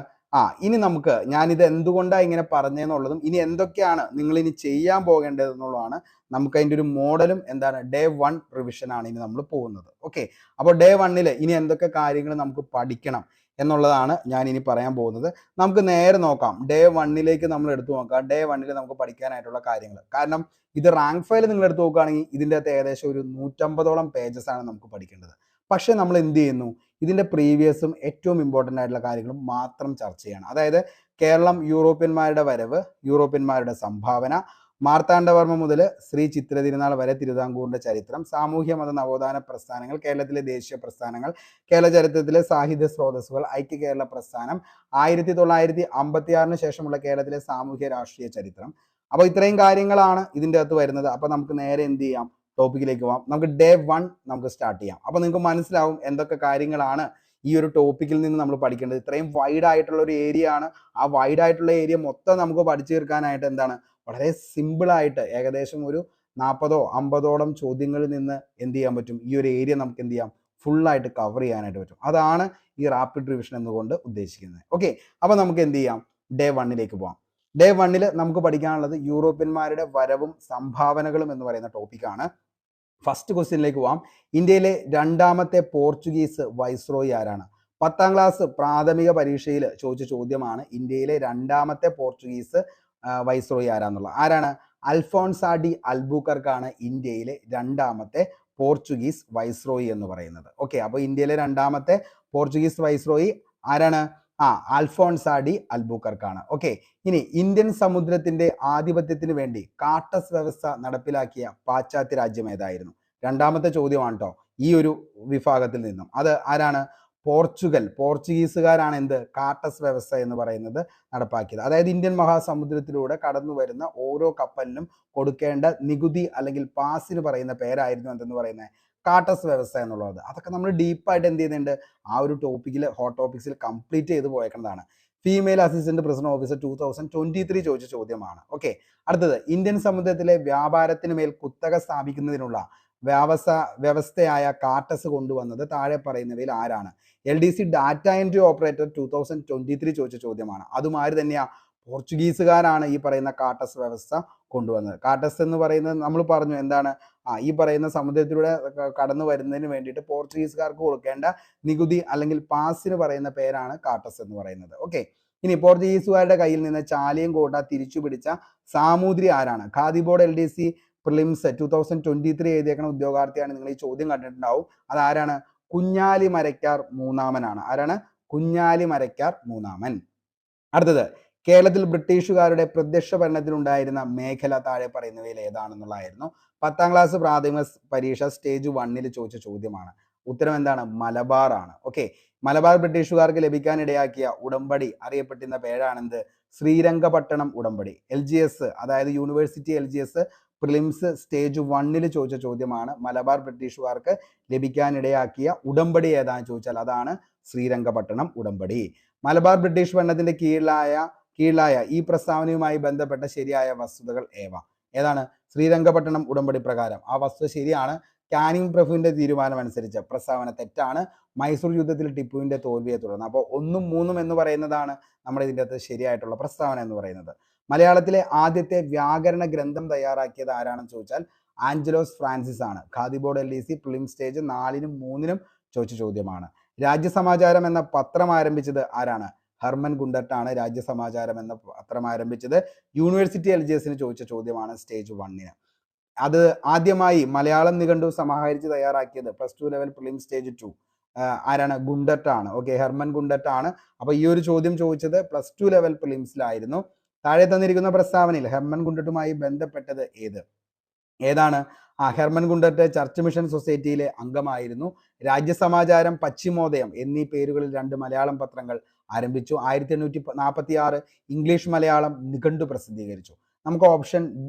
ഇനി നമുക്ക് ഞാനിത് എന്തുകൊണ്ടാണ് ഇങ്ങനെ പറഞ്ഞതെന്നുള്ളതും ഇനി എന്തൊക്കെയാണ് നിങ്ങൾ ഇനി ചെയ്യാൻ പോകേണ്ടതെന്നുള്ളതാണ്. നമുക്ക് അതിൻ്റെ ഒരു മോഡലും എന്താണ് Day 1 റിവിഷൻ ആണ് ഇനി നമ്മൾ പോകുന്നത്. ഓക്കെ, അപ്പോൾ Day 1 ഇനി എന്തൊക്കെ കാര്യങ്ങൾ നമുക്ക് പഠിക്കണം എന്നുള്ളതാണ് ഞാൻ ഇനി പറയാൻ പോകുന്നത്. നമുക്ക് നേരെ നോക്കാം. Day 1 നമ്മൾ എടുത്തു നോക്കാം. Day 1 നമുക്ക് പഠിക്കാനായിട്ടുള്ള കാര്യങ്ങൾ. കാരണം ഇത് റാങ്ക് ഫയൽ നിങ്ങൾ എടുത്ത് നോക്കുകയാണെങ്കിൽ ഇതിൻ്റെ അകത്ത് ഏകദേശം ഒരു 150ഓളം പേജസ് ആണ് നമുക്ക് പഠിക്കേണ്ടത്. പക്ഷെ നമ്മൾ എന്ത് ചെയ്യുന്നു, ഇതിൻ്റെ പ്രീവിയസും ഏറ്റവും ഇമ്പോർട്ടൻ്റ് ആയിട്ടുള്ള കാര്യങ്ങളും മാത്രം ചർച്ച ചെയ്യണം. അതായത് കേരളം, യൂറോപ്യന്മാരുടെ വരവ്, യൂറോപ്യന്മാരുടെ സംഭാവന, മാർത്താണ്ഡവർമ്മ മുതൽ ശ്രീ ചിത്ര തിരുനാൾ വരെ തിരുവിതാംകൂറിന്റെ ചരിത്രം, സാമൂഹ്യ മത നവോത്ഥാന പ്രസ്ഥാനങ്ങൾ, കേരളത്തിലെ ദേശീയ പ്രസ്ഥാനങ്ങൾ, കേരള ചരിത്രത്തിലെ സാഹിത്യ സ്രോതസ്സുകൾ, ഐക്യ കേരള പ്രസ്ഥാനം, 1956 ശേഷമുള്ള കേരളത്തിലെ സാമൂഹ്യ രാഷ്ട്രീയ ചരിത്രം. അപ്പോൾ ഇത്രയും കാര്യങ്ങളാണ് ഇതിൻ്റെ അകത്ത് വരുന്നത്. അപ്പോൾ നമുക്ക് നേരെ എന്ത് ചെയ്യാം, ടോപ്പിക്കിലേക്ക് പോകാം. നമുക്ക് Day 1 നമുക്ക് സ്റ്റാർട്ട് ചെയ്യാം. അപ്പോൾ നിങ്ങൾക്ക് മനസ്സിലാവും എന്തൊക്കെ കാര്യങ്ങളാണ് ഈ ഒരു ടോപ്പിക്കിൽ നിന്ന് നമ്മൾ പഠിക്കേണ്ടത്. ഇത്രയും വൈഡ് ആയിട്ടുള്ള ഒരു ഏരിയ ആണ്. ആ വൈഡ് ആയിട്ടുള്ള ഏരിയ മൊത്തം നമുക്ക് പഠിച്ചു തീർക്കാനായിട്ട് എന്താണ് വളരെ സിമ്പിളായിട്ട് ഏകദേശം ഒരു 40ഓ 50ഓളം ചോദ്യങ്ങളിൽ നിന്ന് എന്ത് ചെയ്യാൻ പറ്റും, ഈ ഒരു ഏരിയ നമുക്ക് എന്ത് ചെയ്യാം, ഫുള്ളായിട്ട് കവർ ചെയ്യാനായിട്ട് പറ്റും. അതാണ് ഈ റാപ്പിഡ് റിവിഷൻ എന്നുകൊണ്ട് ഉദ്ദേശിക്കുന്നത്. ഓക്കെ, അപ്പോൾ നമുക്ക് എന്ത് ചെയ്യാം, Day 1 പോകാം. Day 1 നമുക്ക് പഠിക്കാനുള്ളത് യൂറോപ്യന്മാരുടെ വരവും സംഭാവനകളും എന്ന് പറയുന്ന ടോപ്പിക്കാണ്. ഫസ്റ്റ് ക്വസ്റ്റ്യനിലേക്ക് പോവാം. ഇന്ത്യയിലെ 2ാമത്തെ പോർച്ചുഗീസ് വൈസ്രോയി ആരാണ്? 10ാം ക്ലാസ് പ്രാഥമിക പരീക്ഷയിൽ ചോദിച്ച ചോദ്യമാണ്. ഇന്ത്യയിലെ 2ാമത്തെ പോർച്ചുഗീസ് വൈസ്രോയി ആരാന്നുള്ളത്. ആരാണ്? അൽഫോൺസ ഡി അൽബുക്കർക്കാണ് ഇന്ത്യയിലെ രണ്ടാമത്തെ പോർച്ചുഗീസ് വൈസ്രോയി എന്ന് പറയുന്നത്. ഓക്കെ, അപ്പോൾ ഇന്ത്യയിലെ രണ്ടാമത്തെ പോർച്ചുഗീസ് വൈസ്രോയി ആരാണ്? അൽഫോൺസ ഡി അൽബുക്കർക്കാണ്. ഓക്കെ, ഇനി ഇന്ത്യൻ സമുദ്രത്തിന്റെ ആധിപത്യത്തിന് വേണ്ടി കാട്ടസ് വ്യവസ്ഥ നടപ്പിലാക്കിയ പാശ്ചാത്യ രാജ്യം ഏതായിരുന്നു? രണ്ടാമത്തെ ചോദ്യമാണ് കേട്ടോ ഈ ഒരു വിഭാഗത്തിൽ നിന്നും. അത് ആരാണ്? പോർച്ചുഗീസുകാരാണ് എന്ത് കാട്ടസ് വ്യവസ്ഥ എന്ന് പറയുന്നത് നടപ്പാക്കിയത്. അതായത് ഇന്ത്യൻ മഹാസമുദ്രത്തിലൂടെ കടന്നു വരുന്ന ഓരോ കപ്പലിനും കൊടുക്കേണ്ട നികുതി അല്ലെങ്കിൽ പാസിന് പറയുന്ന പേരായിരുന്നു എന്തെന്ന് പറയുന്നത്? കാട്ടസ് വ്യവസ്ഥ എന്നുള്ളത്. അതൊക്കെ നമ്മൾ ഡീപ്പായിട്ട് എന്ത് ചെയ്യുന്നുണ്ട്? ആ ഒരു ടോപ്പിക്കിൽ ഹോട്ട് ടോപ്പിക്സിൽ കംപ്ലീറ്റ് ചെയ്ത് പോയേക്കുന്നതാണ്. ഫീമെയിൽ അസിസ്റ്റന്റ് പ്രസിഡന്റ് ഓഫീസർ 2023 ചോദിച്ച ചോദ്യമാണ്. ഓക്കെ, അടുത്തത് ഇന്ത്യൻ സമുദ്രത്തിലെ വ്യാപാരത്തിന് മേൽ കുത്തക സ്ഥാപിക്കുന്നതിനുള്ള വ്യവസ്ഥയായ കാട്ടസ് കൊണ്ടുവന്നത് താഴെ പറയുന്നവയിൽ ആരാണ്? LDC ഡാറ്റ എൻട്രി ഓപ്പറേറ്റർ 2023 ചോദിച്ച ചോദ്യമാണ്. അതും ആര് തന്നെയാ? പോർച്ചുഗീസുകാരാണ് ഈ പറയുന്ന കാട്ടസ് വ്യവസ്ഥ കൊണ്ടുവന്നത്. കാട്ടസ് എന്ന് പറയുന്നത് നമ്മൾ പറഞ്ഞു എന്താണ്? ഈ പറയുന്ന സമുദ്രത്തിലൂടെ കടന്നു വരുന്നതിന് വേണ്ടിയിട്ട് പോർച്ചുഗീസുകാർക്ക് കൊടുക്കേണ്ട നികുതി അല്ലെങ്കിൽ പാസിന് പറയുന്ന പേരാണ് കാട്ടസ് എന്ന് പറയുന്നത്. ഓക്കെ, ഇനി പോർച്ചുഗീസുകാരുടെ കയ്യിൽ നിന്ന് ചാലിയം കോട്ട തിരിച്ചു പിടിച്ച സാമൂതിരി ആരാണ്? Khadi board LDC prelims 2023 എഴുതിയേക്കുന്ന ഉദ്യോഗാർത്ഥിയാണ്. നിങ്ങൾ ഈ ചോദ്യം കണ്ടിട്ടുണ്ടാവും. അതാരാണ്? കുഞ്ഞാലി മരക്കാർ മൂന്നാമനാണ്. ആരാണ്? കുഞ്ഞാലി മരക്കാർ മൂന്നാമൻ. അടുത്തത് കേരളത്തിൽ ബ്രിട്ടീഷുകാരുടെ പ്രത്യക്ഷ ഭരണത്തിലുണ്ടായിരുന്ന മേഖല താഴെ പറയുന്നവയിൽ ഏതാണെന്നുള്ളതായിരുന്നു 10ാം ക്ലാസ് പ്രാഥമിക പരീക്ഷ സ്റ്റേജ് 1 ചോദിച്ച ചോദ്യമാണ്. ഉത്തരം എന്താണ്? മലബാർ ആണ്. ഓക്കെ, മലബാർ ബ്രിട്ടീഷുകാർക്ക് ലഭിക്കാനിടയാക്കിയ ഉടമ്പടി അറിയപ്പെട്ടിരുന്ന പേരാണെന്ത്? ശ്രീരംഗപട്ടണം ഉടമ്പടി. LGS അതായത് യൂണിവേഴ്സിറ്റി LGS പ്രിലിംസ് സ്റ്റേജ് 1 ചോദിച്ച ചോദ്യമാണ്. മലബാർ ബ്രിട്ടീഷുകാർക്ക് ലഭിക്കാനിടയാക്കിയ ഉടമ്പടി ഏതാണെന്ന് ചോദിച്ചാൽ അതാണ് ശ്രീരംഗപട്ടണം ഉടമ്പടി. മലബാർ ബ്രിട്ടീഷ് ഭരണത്തിന്റെ കീഴിലായ ഈ പ്രസ്താവനയുമായി ബന്ധപ്പെട്ട ശരിയായ വസ്തുതകൾ ഏതാണ്? ശ്രീരംഗപട്ടണം ഉടമ്പടി പ്രകാരം ആ വസ്തുത ശരിയാണ്. കാനിങ് പ്രഭുവിന്റെ തീരുമാനം അനുസരിച്ച് പ്രസ്താവന തെറ്റാണ്. മൈസൂർ യുദ്ധത്തിൽ ടിപ്പുവിന്റെ തോൽവിയെ തുടർന്ന്. അപ്പോൾ 1ഉം 3ഉം എന്ന് പറയുന്നതാണ് നമ്മുടെ ഇതിൻ്റെ അകത്ത് ശരിയായിട്ടുള്ള പ്രസ്താവന എന്ന് പറയുന്നത്. മലയാളത്തിലെ ആദ്യത്തെ വ്യാകരണ ഗ്രന്ഥം തയ്യാറാക്കിയത് ആരാണെന്ന് ചോദിച്ചാൽ ആഞ്ചലോസ് ഫ്രാൻസിസ് ആണ്. Khadi board LDC prelim stage 4നും 3നും ചോദിച്ച ചോദ്യമാണ്. രാജ്യസമാചാരം എന്ന പത്രം ആരംഭിച്ചത് ആരാണ്? ഹെർമൻ ഗുണ്ടർട്ടാണ് രാജ്യസമാചാരം എന്ന പത്രം ആരംഭിച്ചത്. യൂണിവേഴ്സിറ്റി LGSന് ചോദിച്ച ചോദ്യമാണ് സ്റ്റേജ് 1. അത് ആദ്യമായി മലയാളം നിഘണ്ടു സമാഹരിച്ച് തയ്യാറാക്കിയത് +2 ലെവൽ പ്രിലിം സ്റ്റേജ് 2 ആരാണ്? ഗുണ്ടർട്ടാണ്. ഓക്കെ, ഹെർമൻ ഗുണ്ടർട്ടാണ്. അപ്പോൾ ഈ ഒരു ചോദ്യം ചോദിച്ചത് +2 ലെവൽ പ്രിലിംസിലായിരുന്നു. താഴെ തന്നിരിക്കുന്ന പ്രസ്താവനയിൽ ഹെർമൻ ഗുണ്ടർട്ടുമായി ബന്ധപ്പെട്ടത് ഏതാണ്? ഹെർമൻ ഗുണ്ടർട്ട് ചർച്ച് മിഷൻ സൊസൈറ്റിയിലെ അംഗമായിരുന്നു. രാജ്യസമാചാരം, പശ്ചിമോദയം എന്നീ പേരുകളിൽ 2 മലയാളം പത്രങ്ങൾ ആരംഭിച്ചു. 1846 ഇംഗ്ലീഷ് മലയാളം നിഘണ്ടു പ്രസിദ്ധീകരിച്ചു. നമുക്ക് ഓപ്ഷൻ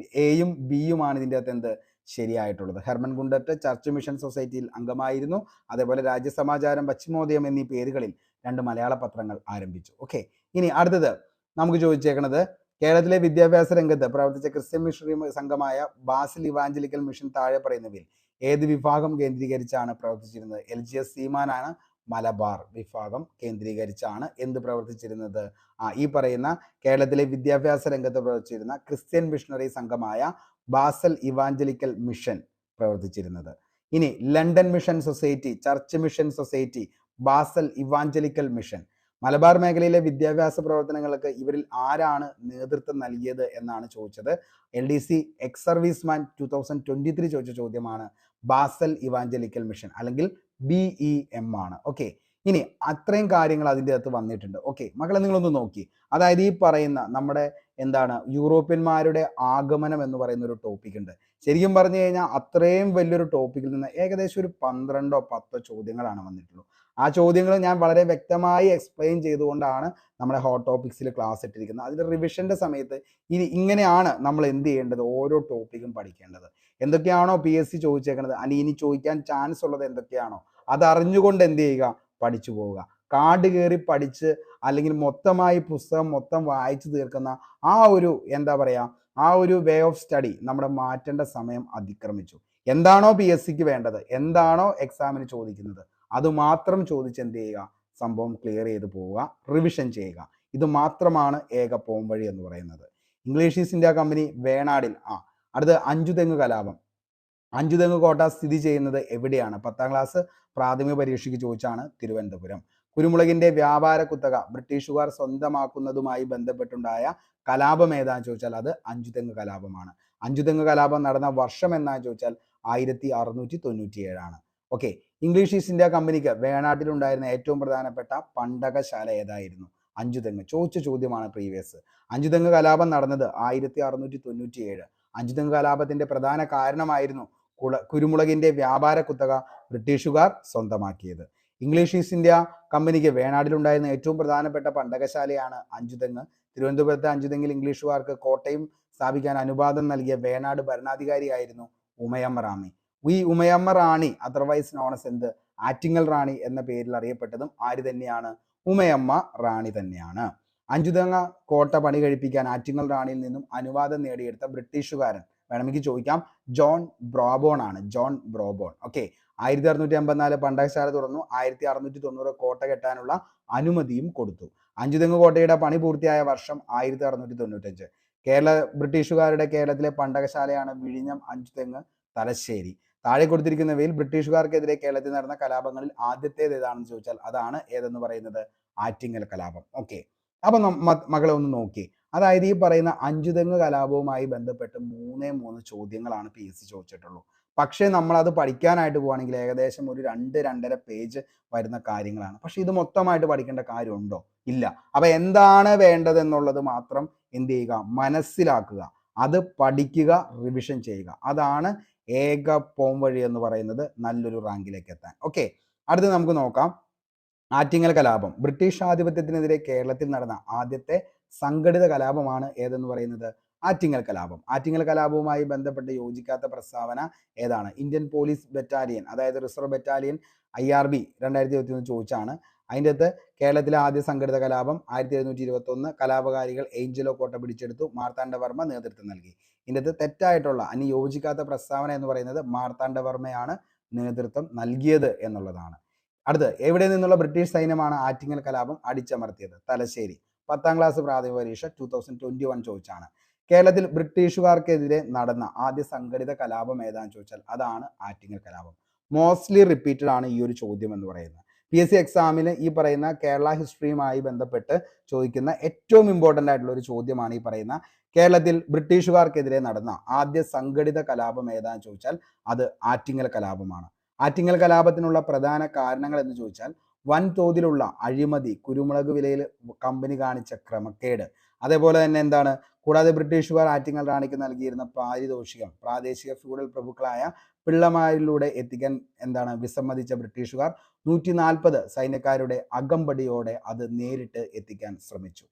എയും ബിയുമാണ് ഇതിൻ്റെ അകത്ത് എന്ത് ശരിയായിട്ടുള്ളത്. ഹെർമൻ ഗുണ്ടർട്ട് ചർച്ച് മിഷൻ സൊസൈറ്റിയിൽ അംഗമായിരുന്നു. അതേപോലെ രാജ്യസമാചാരം, പശ്ചിമോദയം എന്നീ പേരുകളിൽ 2 മലയാള പത്രങ്ങൾ ആരംഭിച്ചു. ഓക്കെ, ഇനി അടുത്തത് നമുക്ക് ചോദിച്ചേക്കുന്നത് കേരളത്തിലെ വിദ്യാഭ്യാസ രംഗത്ത് പ്രവർത്തിച്ച ക്രിസ്ത്യൻ മിഷണറി സംഘമായ ബാസിൽ ഇവാഞ്ചലിക്കൽ മിഷൻ താഴെ പറയുന്നവയിൽ ഏത് വിഭാഗം കേന്ദ്രീകരിച്ചാണ് പ്രവർത്തിച്ചിരുന്നത്? LGS സീമാനാണ്. മലബാർ വിഭാഗം കേന്ദ്രീകരിച്ചാണ് എന്ത് പ്രവർത്തിച്ചിരുന്നത്? ഈ പറയുന്ന കേരളത്തിലെ വിദ്യാഭ്യാസ രംഗത്ത് പ്രവർത്തിച്ചിരുന്ന ക്രിസ്ത്യൻ മിഷണറി സംഘമായ ബാസൽ ഇവാഞ്ചലിക്കൽ മിഷൻ പ്രവർത്തിച്ചിരുന്നത്. ഇനി London mission society, church mission society, Basel evangelical mission. Malabar മേഖലയിലെ വിദ്യാഭ്യാസ പ്രവർത്തനങ്ങൾക്ക് ഇവരിൽ ആരാണ് നേതൃത്വം നൽകിയത് എന്നാണ് ചോദിച്ചത്. LDC എക്സ് സർവീസ്മാൻ 2023 ചോദിച്ച ചോദ്യമാണ്. ബാസൽ ഇവാഞ്ചലിക്കൽ മിഷൻ അല്ലെങ്കിൽ BEM ആണ്. ഓക്കെ, ഇനി അത്രയും കാര്യങ്ങൾ അതിൻ്റെ അകത്ത് വന്നിട്ടുണ്ട്. ഓക്കെ മക്കളെ, നിങ്ങളൊന്ന് നോക്കി. അതായത് ഈ പറയുന്ന നമ്മുടെ യൂറോപ്യന്മാരുടെ ആഗമനം എന്ന് പറയുന്ന ഒരു ടോപ്പിക് ഉണ്ട്. ശരിക്കും പറഞ്ഞു കഴിഞ്ഞാൽ അത്രയും വലിയൊരു ടോപ്പിക്കിൽ നിന്ന് ഏകദേശം ഒരു 12ഓ 10ഓ ചോദ്യങ്ങളാണ് വന്നിട്ടുള്ളൂ. ആ ചോദ്യങ്ങൾ ഞാൻ വളരെ വ്യക്തമായി എക്സ്പ്ലെയിൻ ചെയ്തുകൊണ്ടാണ് നമ്മുടെ ഹോട്ട് ടോപ്പിക്സിൽ ക്ലാസ് ഇട്ടിരിക്കുന്നത്. അതിൻ്റെ റിവിഷൻ്റെ സമയത്ത് ഇങ്ങനെയാണ് നമ്മൾ എന്ത് ചെയ്യേണ്ടത്, ഓരോ ടോപ്പിക്കും പഠിക്കേണ്ടത്. എന്തൊക്കെയാണോ PSC ചോദിച്ചേക്കുന്നത് അല്ലെങ്കിൽ ഇനി ചോദിക്കാൻ ചാൻസ് ഉള്ളത് എന്തൊക്കെയാണോ അതറിഞ്ഞുകൊണ്ട് എന്ത് ചെയ്യുക, പഠിച്ചു പോവുക. കാർഡ് കയറി പഠിച്ച് അല്ലെങ്കിൽ മൊത്തമായി പുസ്തകം മൊത്തം വായിച്ചു തീർക്കുന്ന ആ ഒരു വേ ഓഫ് സ്റ്റഡി നമ്മുടെ മാറ്റേണ്ട സമയം അതിക്രമിച്ചു. എന്താണോ PSCക്ക് വേണ്ടത്, എന്താണോ എക്സാമിന് ചോദിക്കുന്നത്, അത് മാത്രം ചോദിച്ച് എന്ത് ചെയ്യുക, സംഭവം ക്ലിയർ ചെയ്ത് പോവുക, റിവിഷൻ ചെയ്യുക. ഇത് മാത്രമാണ് ഏക പോം വഴി എന്ന് പറയുന്നത്. ഇംഗ്ലീഷ് ഈസ്റ്റ് ഇന്ത്യ കമ്പനി വേണാടിൽ അടുത്ത് അഞ്ചുതെങ്ങ് കലാപം. അഞ്ചുതെങ്ങ് കോട്ട സ്ഥിതി ചെയ്യുന്നത് എവിടെയാണ്? 10ാം ക്ലാസ് പ്രാഥമിക പരീക്ഷയ്ക്ക് ചോദിച്ചാണ്. തിരുവനന്തപുരം. കുരുമുളകിന്റെ വ്യാപാര കുത്തക ബ്രിട്ടീഷുകാർ സ്വന്തമാക്കുന്നതുമായി ബന്ധപ്പെട്ടുണ്ടായ കലാപം ഏതാന്ന് ചോദിച്ചാൽ അത് അഞ്ചുതെങ്ങ് കലാപമാണ്. അഞ്ചുതെങ്ങ് കലാപം നടന്ന വർഷം എന്നാന്ന് ചോദിച്ചാൽ 1697 ഓക്കെ. ഇംഗ്ലീഷ് ഈസ്റ്റ് ഇന്ത്യ കമ്പനിക്ക് വേണാട്ടിലുണ്ടായിരുന്ന ഏറ്റവും പ്രധാനപ്പെട്ട പണ്ടകശാല ഏതായിരുന്നു? അഞ്ചുതെങ്ങ്. ചോദിച്ച ചോദ്യമാണ് പ്രീവിയസ്. അഞ്ചുതെങ്ങ് കലാപം നടന്നത് 1697. അഞ്ചുതെങ്ങ് കലാപത്തിന്റെ പ്രധാന കാരണമായിരുന്നു കുരുമുളകിന്റെ വ്യാപാര കുത്തക ബ്രിട്ടീഷുകാർ സ്വന്തമാക്കിയത്. ഇംഗ്ലീഷ് ഈസ്റ്റ് ഇന്ത്യ കമ്പനിക്ക് വേണാടിലുണ്ടായിരുന്ന ഏറ്റവും പ്രധാനപ്പെട്ട പണ്ടകശാലയാണ് അഞ്ചുതെങ്ങ്. തിരുവനന്തപുരത്തെ അഞ്ചുതെങ്ങിൽ ഇംഗ്ലീഷുകാർക്ക് കോട്ടയം സ്ഥാപിക്കാൻ അനുവാദം നൽകിയ വേണാട് ഭരണാധികാരിയായിരുന്നു ഉമയമ്മ റാണി. ഈ ഉമയമ്മ റാണി അതർവൈസ് നോണസ് എന്ത്? ആറ്റിങ്ങൽ റാണി എന്ന പേരിൽ അറിയപ്പെട്ടതും ആര് തന്നെയാണ്? ഉമയമ്മ റാണി തന്നെയാണ്. അഞ്ചുതെങ്ങ് കോട്ട പണി കഴിപ്പിക്കാൻ ആറ്റിങ്ങൽ റാണിയിൽ നിന്നും അനുവാദം നേടിയെടുത്ത ബ്രിട്ടീഷുകാരൻ വേണമെങ്കിൽ ചോദിക്കാം, ജോൺ ബ്രോബോൺ ആണ്. ജോൺ ബ്രോബോൺ. ഓക്കെ. 1654 പണ്ടകശാല തുറന്നു. 1690 കോട്ട കെട്ടാനുള്ള അനുമതിയും കൊടുത്തു. അഞ്ചുതെങ്ങ് കോട്ടയുടെ പണി പൂർത്തിയായ വർഷം 1695. ബ്രിട്ടീഷുകാരുടെ കേരളത്തിലെ പണ്ടകശാലയാണ് വിഴിഞ്ഞം, അഞ്ചുതെങ്ങ്, തലശ്ശേരി. താഴെ കൊടുത്തിരിക്കുന്നവയിൽ ബ്രിട്ടീഷുകാർക്കെതിരെ കേരളത്തിൽ നടന്ന കലാപങ്ങളിൽ ആദ്യത്തേത് ഏതാണെന്ന് ചോദിച്ചാൽ അതാണ് ഏതെന്ന് പറയുന്നത്? ആറ്റിങ്ങൽ കലാപം. ഓക്കെ. അപ്പൊ മകളെ ഒന്ന് നോക്കി. അതായത് ഈ പറയുന്ന അഞ്ചുതെങ്ങ് കലാപവുമായി ബന്ധപ്പെട്ട് 3 ചോദ്യങ്ങളാണ് PSC ചോദിച്ചിട്ടുള്ളൂ. പക്ഷേ നമ്മൾ അത് പഠിക്കാനായിട്ട് പോവുകയാണെങ്കിൽ ഏകദേശം ഒരു 2-2.5 പേജ് വരുന്ന കാര്യങ്ങളാണ്. പക്ഷെ ഇത് മൊത്തമായിട്ട് പഠിക്കേണ്ട കാര്യമുണ്ടോ? ഇല്ല. അപ്പൊ എന്താണ് വേണ്ടതെന്നുള്ളത് മാത്രം എന്ത് ചെയ്യുക? മനസ്സിലാക്കുക, അത് പഠിക്കുക, റിവിഷൻ ചെയ്യുക. അതാണ് ഏക പോംവഴി എന്ന് പറയുന്നത് നല്ലൊരു റാങ്കിലേക്ക് എത്താൻ. ഓക്കെ. അടുത്ത് നമുക്ക് നോക്കാം. ആറ്റിങ്ങൽ കലാപം ബ്രിട്ടീഷ് ആധിപത്യത്തിനെതിരെ കേരളത്തിൽ നടന്ന ആദ്യത്തെ സംഘടിത കലാപമാണ് ഏതെന്ന് പറയുന്നത്? ആറ്റിങ്ങൽ കലാപം. ആറ്റിങ്ങൽ കലാപവുമായി ബന്ധപ്പെട്ട് യോജിക്കാത്ത പ്രസ്താവന ഏതാണ്? ഇന്ത്യൻ പോലീസ് ബറ്റാലിയൻ, അതായത് റിസർവ് ബറ്റാലിയൻ IRB 2021 ചോദിച്ചാണ്. അതിൻ്റെ അകത്ത് കേരളത്തിലെ ആദ്യ സംഘടിത കലാപം 1721. കലാപകാരികൾ ഏഞ്ചലോ കോട്ട പിടിച്ചെടുത്തു. മാർത്താണ്ഡവർമ്മ നേതൃത്വം നൽകി. ഇതിൻ്റെ അകത്ത് തെറ്റായിട്ടുള്ള യോജിക്കാത്ത പ്രസ്താവന എന്ന് പറയുന്നത് മാർത്താണ്ഡവർമ്മയാണ് നേതൃത്വം നൽകിയത് എന്നുള്ളതാണ്. അടുത്ത്, എവിടെ നിന്നുള്ള ബ്രിട്ടീഷ് സൈന്യമാണ് ആറ്റിങ്ങൽ കലാപം അടിച്ചമർത്തിയത്? തലശ്ശേരി. 10ാം ക്ലാസ് പ്രാഥമിക പരീക്ഷ 2021 ചോദിച്ചാണ്. കേരളത്തിൽ ബ്രിട്ടീഷുകാർക്കെതിരെ നടന്ന ആദ്യ സംഘടിത കലാപം ഏതാണെന്ന് ചോദിച്ചാൽ അതാണ് ആറ്റിങ്ങൽ കലാപം. മോസ്റ്റ്ലി റിപ്പീറ്റഡ് ആണ് ഈ ഒരു ചോദ്യം എന്ന് പറയുന്നത്. PSC എക്സാമിന് ഈ പറയുന്ന കേരള ഹിസ്റ്ററിയുമായി ബന്ധപ്പെട്ട് ചോദിക്കുന്ന ഏറ്റവും ഇമ്പോർട്ടൻ്റ് ആയിട്ടുള്ള ഒരു ചോദ്യമാണ് ഈ പറയുന്ന കേരളത്തിൽ ബ്രിട്ടീഷുകാർക്കെതിരെ നടന്ന ആദ്യ സംഘടിത കലാപം ഏതാണെന്ന് ചോദിച്ചാൽ അത് ആറ്റിങ്ങൽ കലാപമാണ്. ആറ്റിങ്ങൽ കലാപത്തിനുള്ള പ്രധാന കാരണങ്ങൾ എന്ന് ചോദിച്ചാൽ വൻതോതിലുള്ള അഴിമതി, കുരുമുളക് വിലയിൽ കമ്പനി കാണിച്ച ക്രമക്കേട്, അതേപോലെ തന്നെ എന്താണ്, കൂടാതെ ബ്രിട്ടീഷുകാർ ആറ്റിങ്ങൽ റാണിക്ക് നൽകിയിരുന്ന പാരിതോഷികം പ്രാദേശിക ഫ്യൂഡൽ പ്രഭുക്കളായ പിള്ളമാരിലൂടെ എത്തിക്കാൻ വിസമ്മതിച്ച ബ്രിട്ടീഷുകാർ 140 സൈന്യക്കാരുടെ അകമ്പടിയോടെ അത് നേരിട്ട് എത്തിക്കാൻ ശ്രമിച്ചു.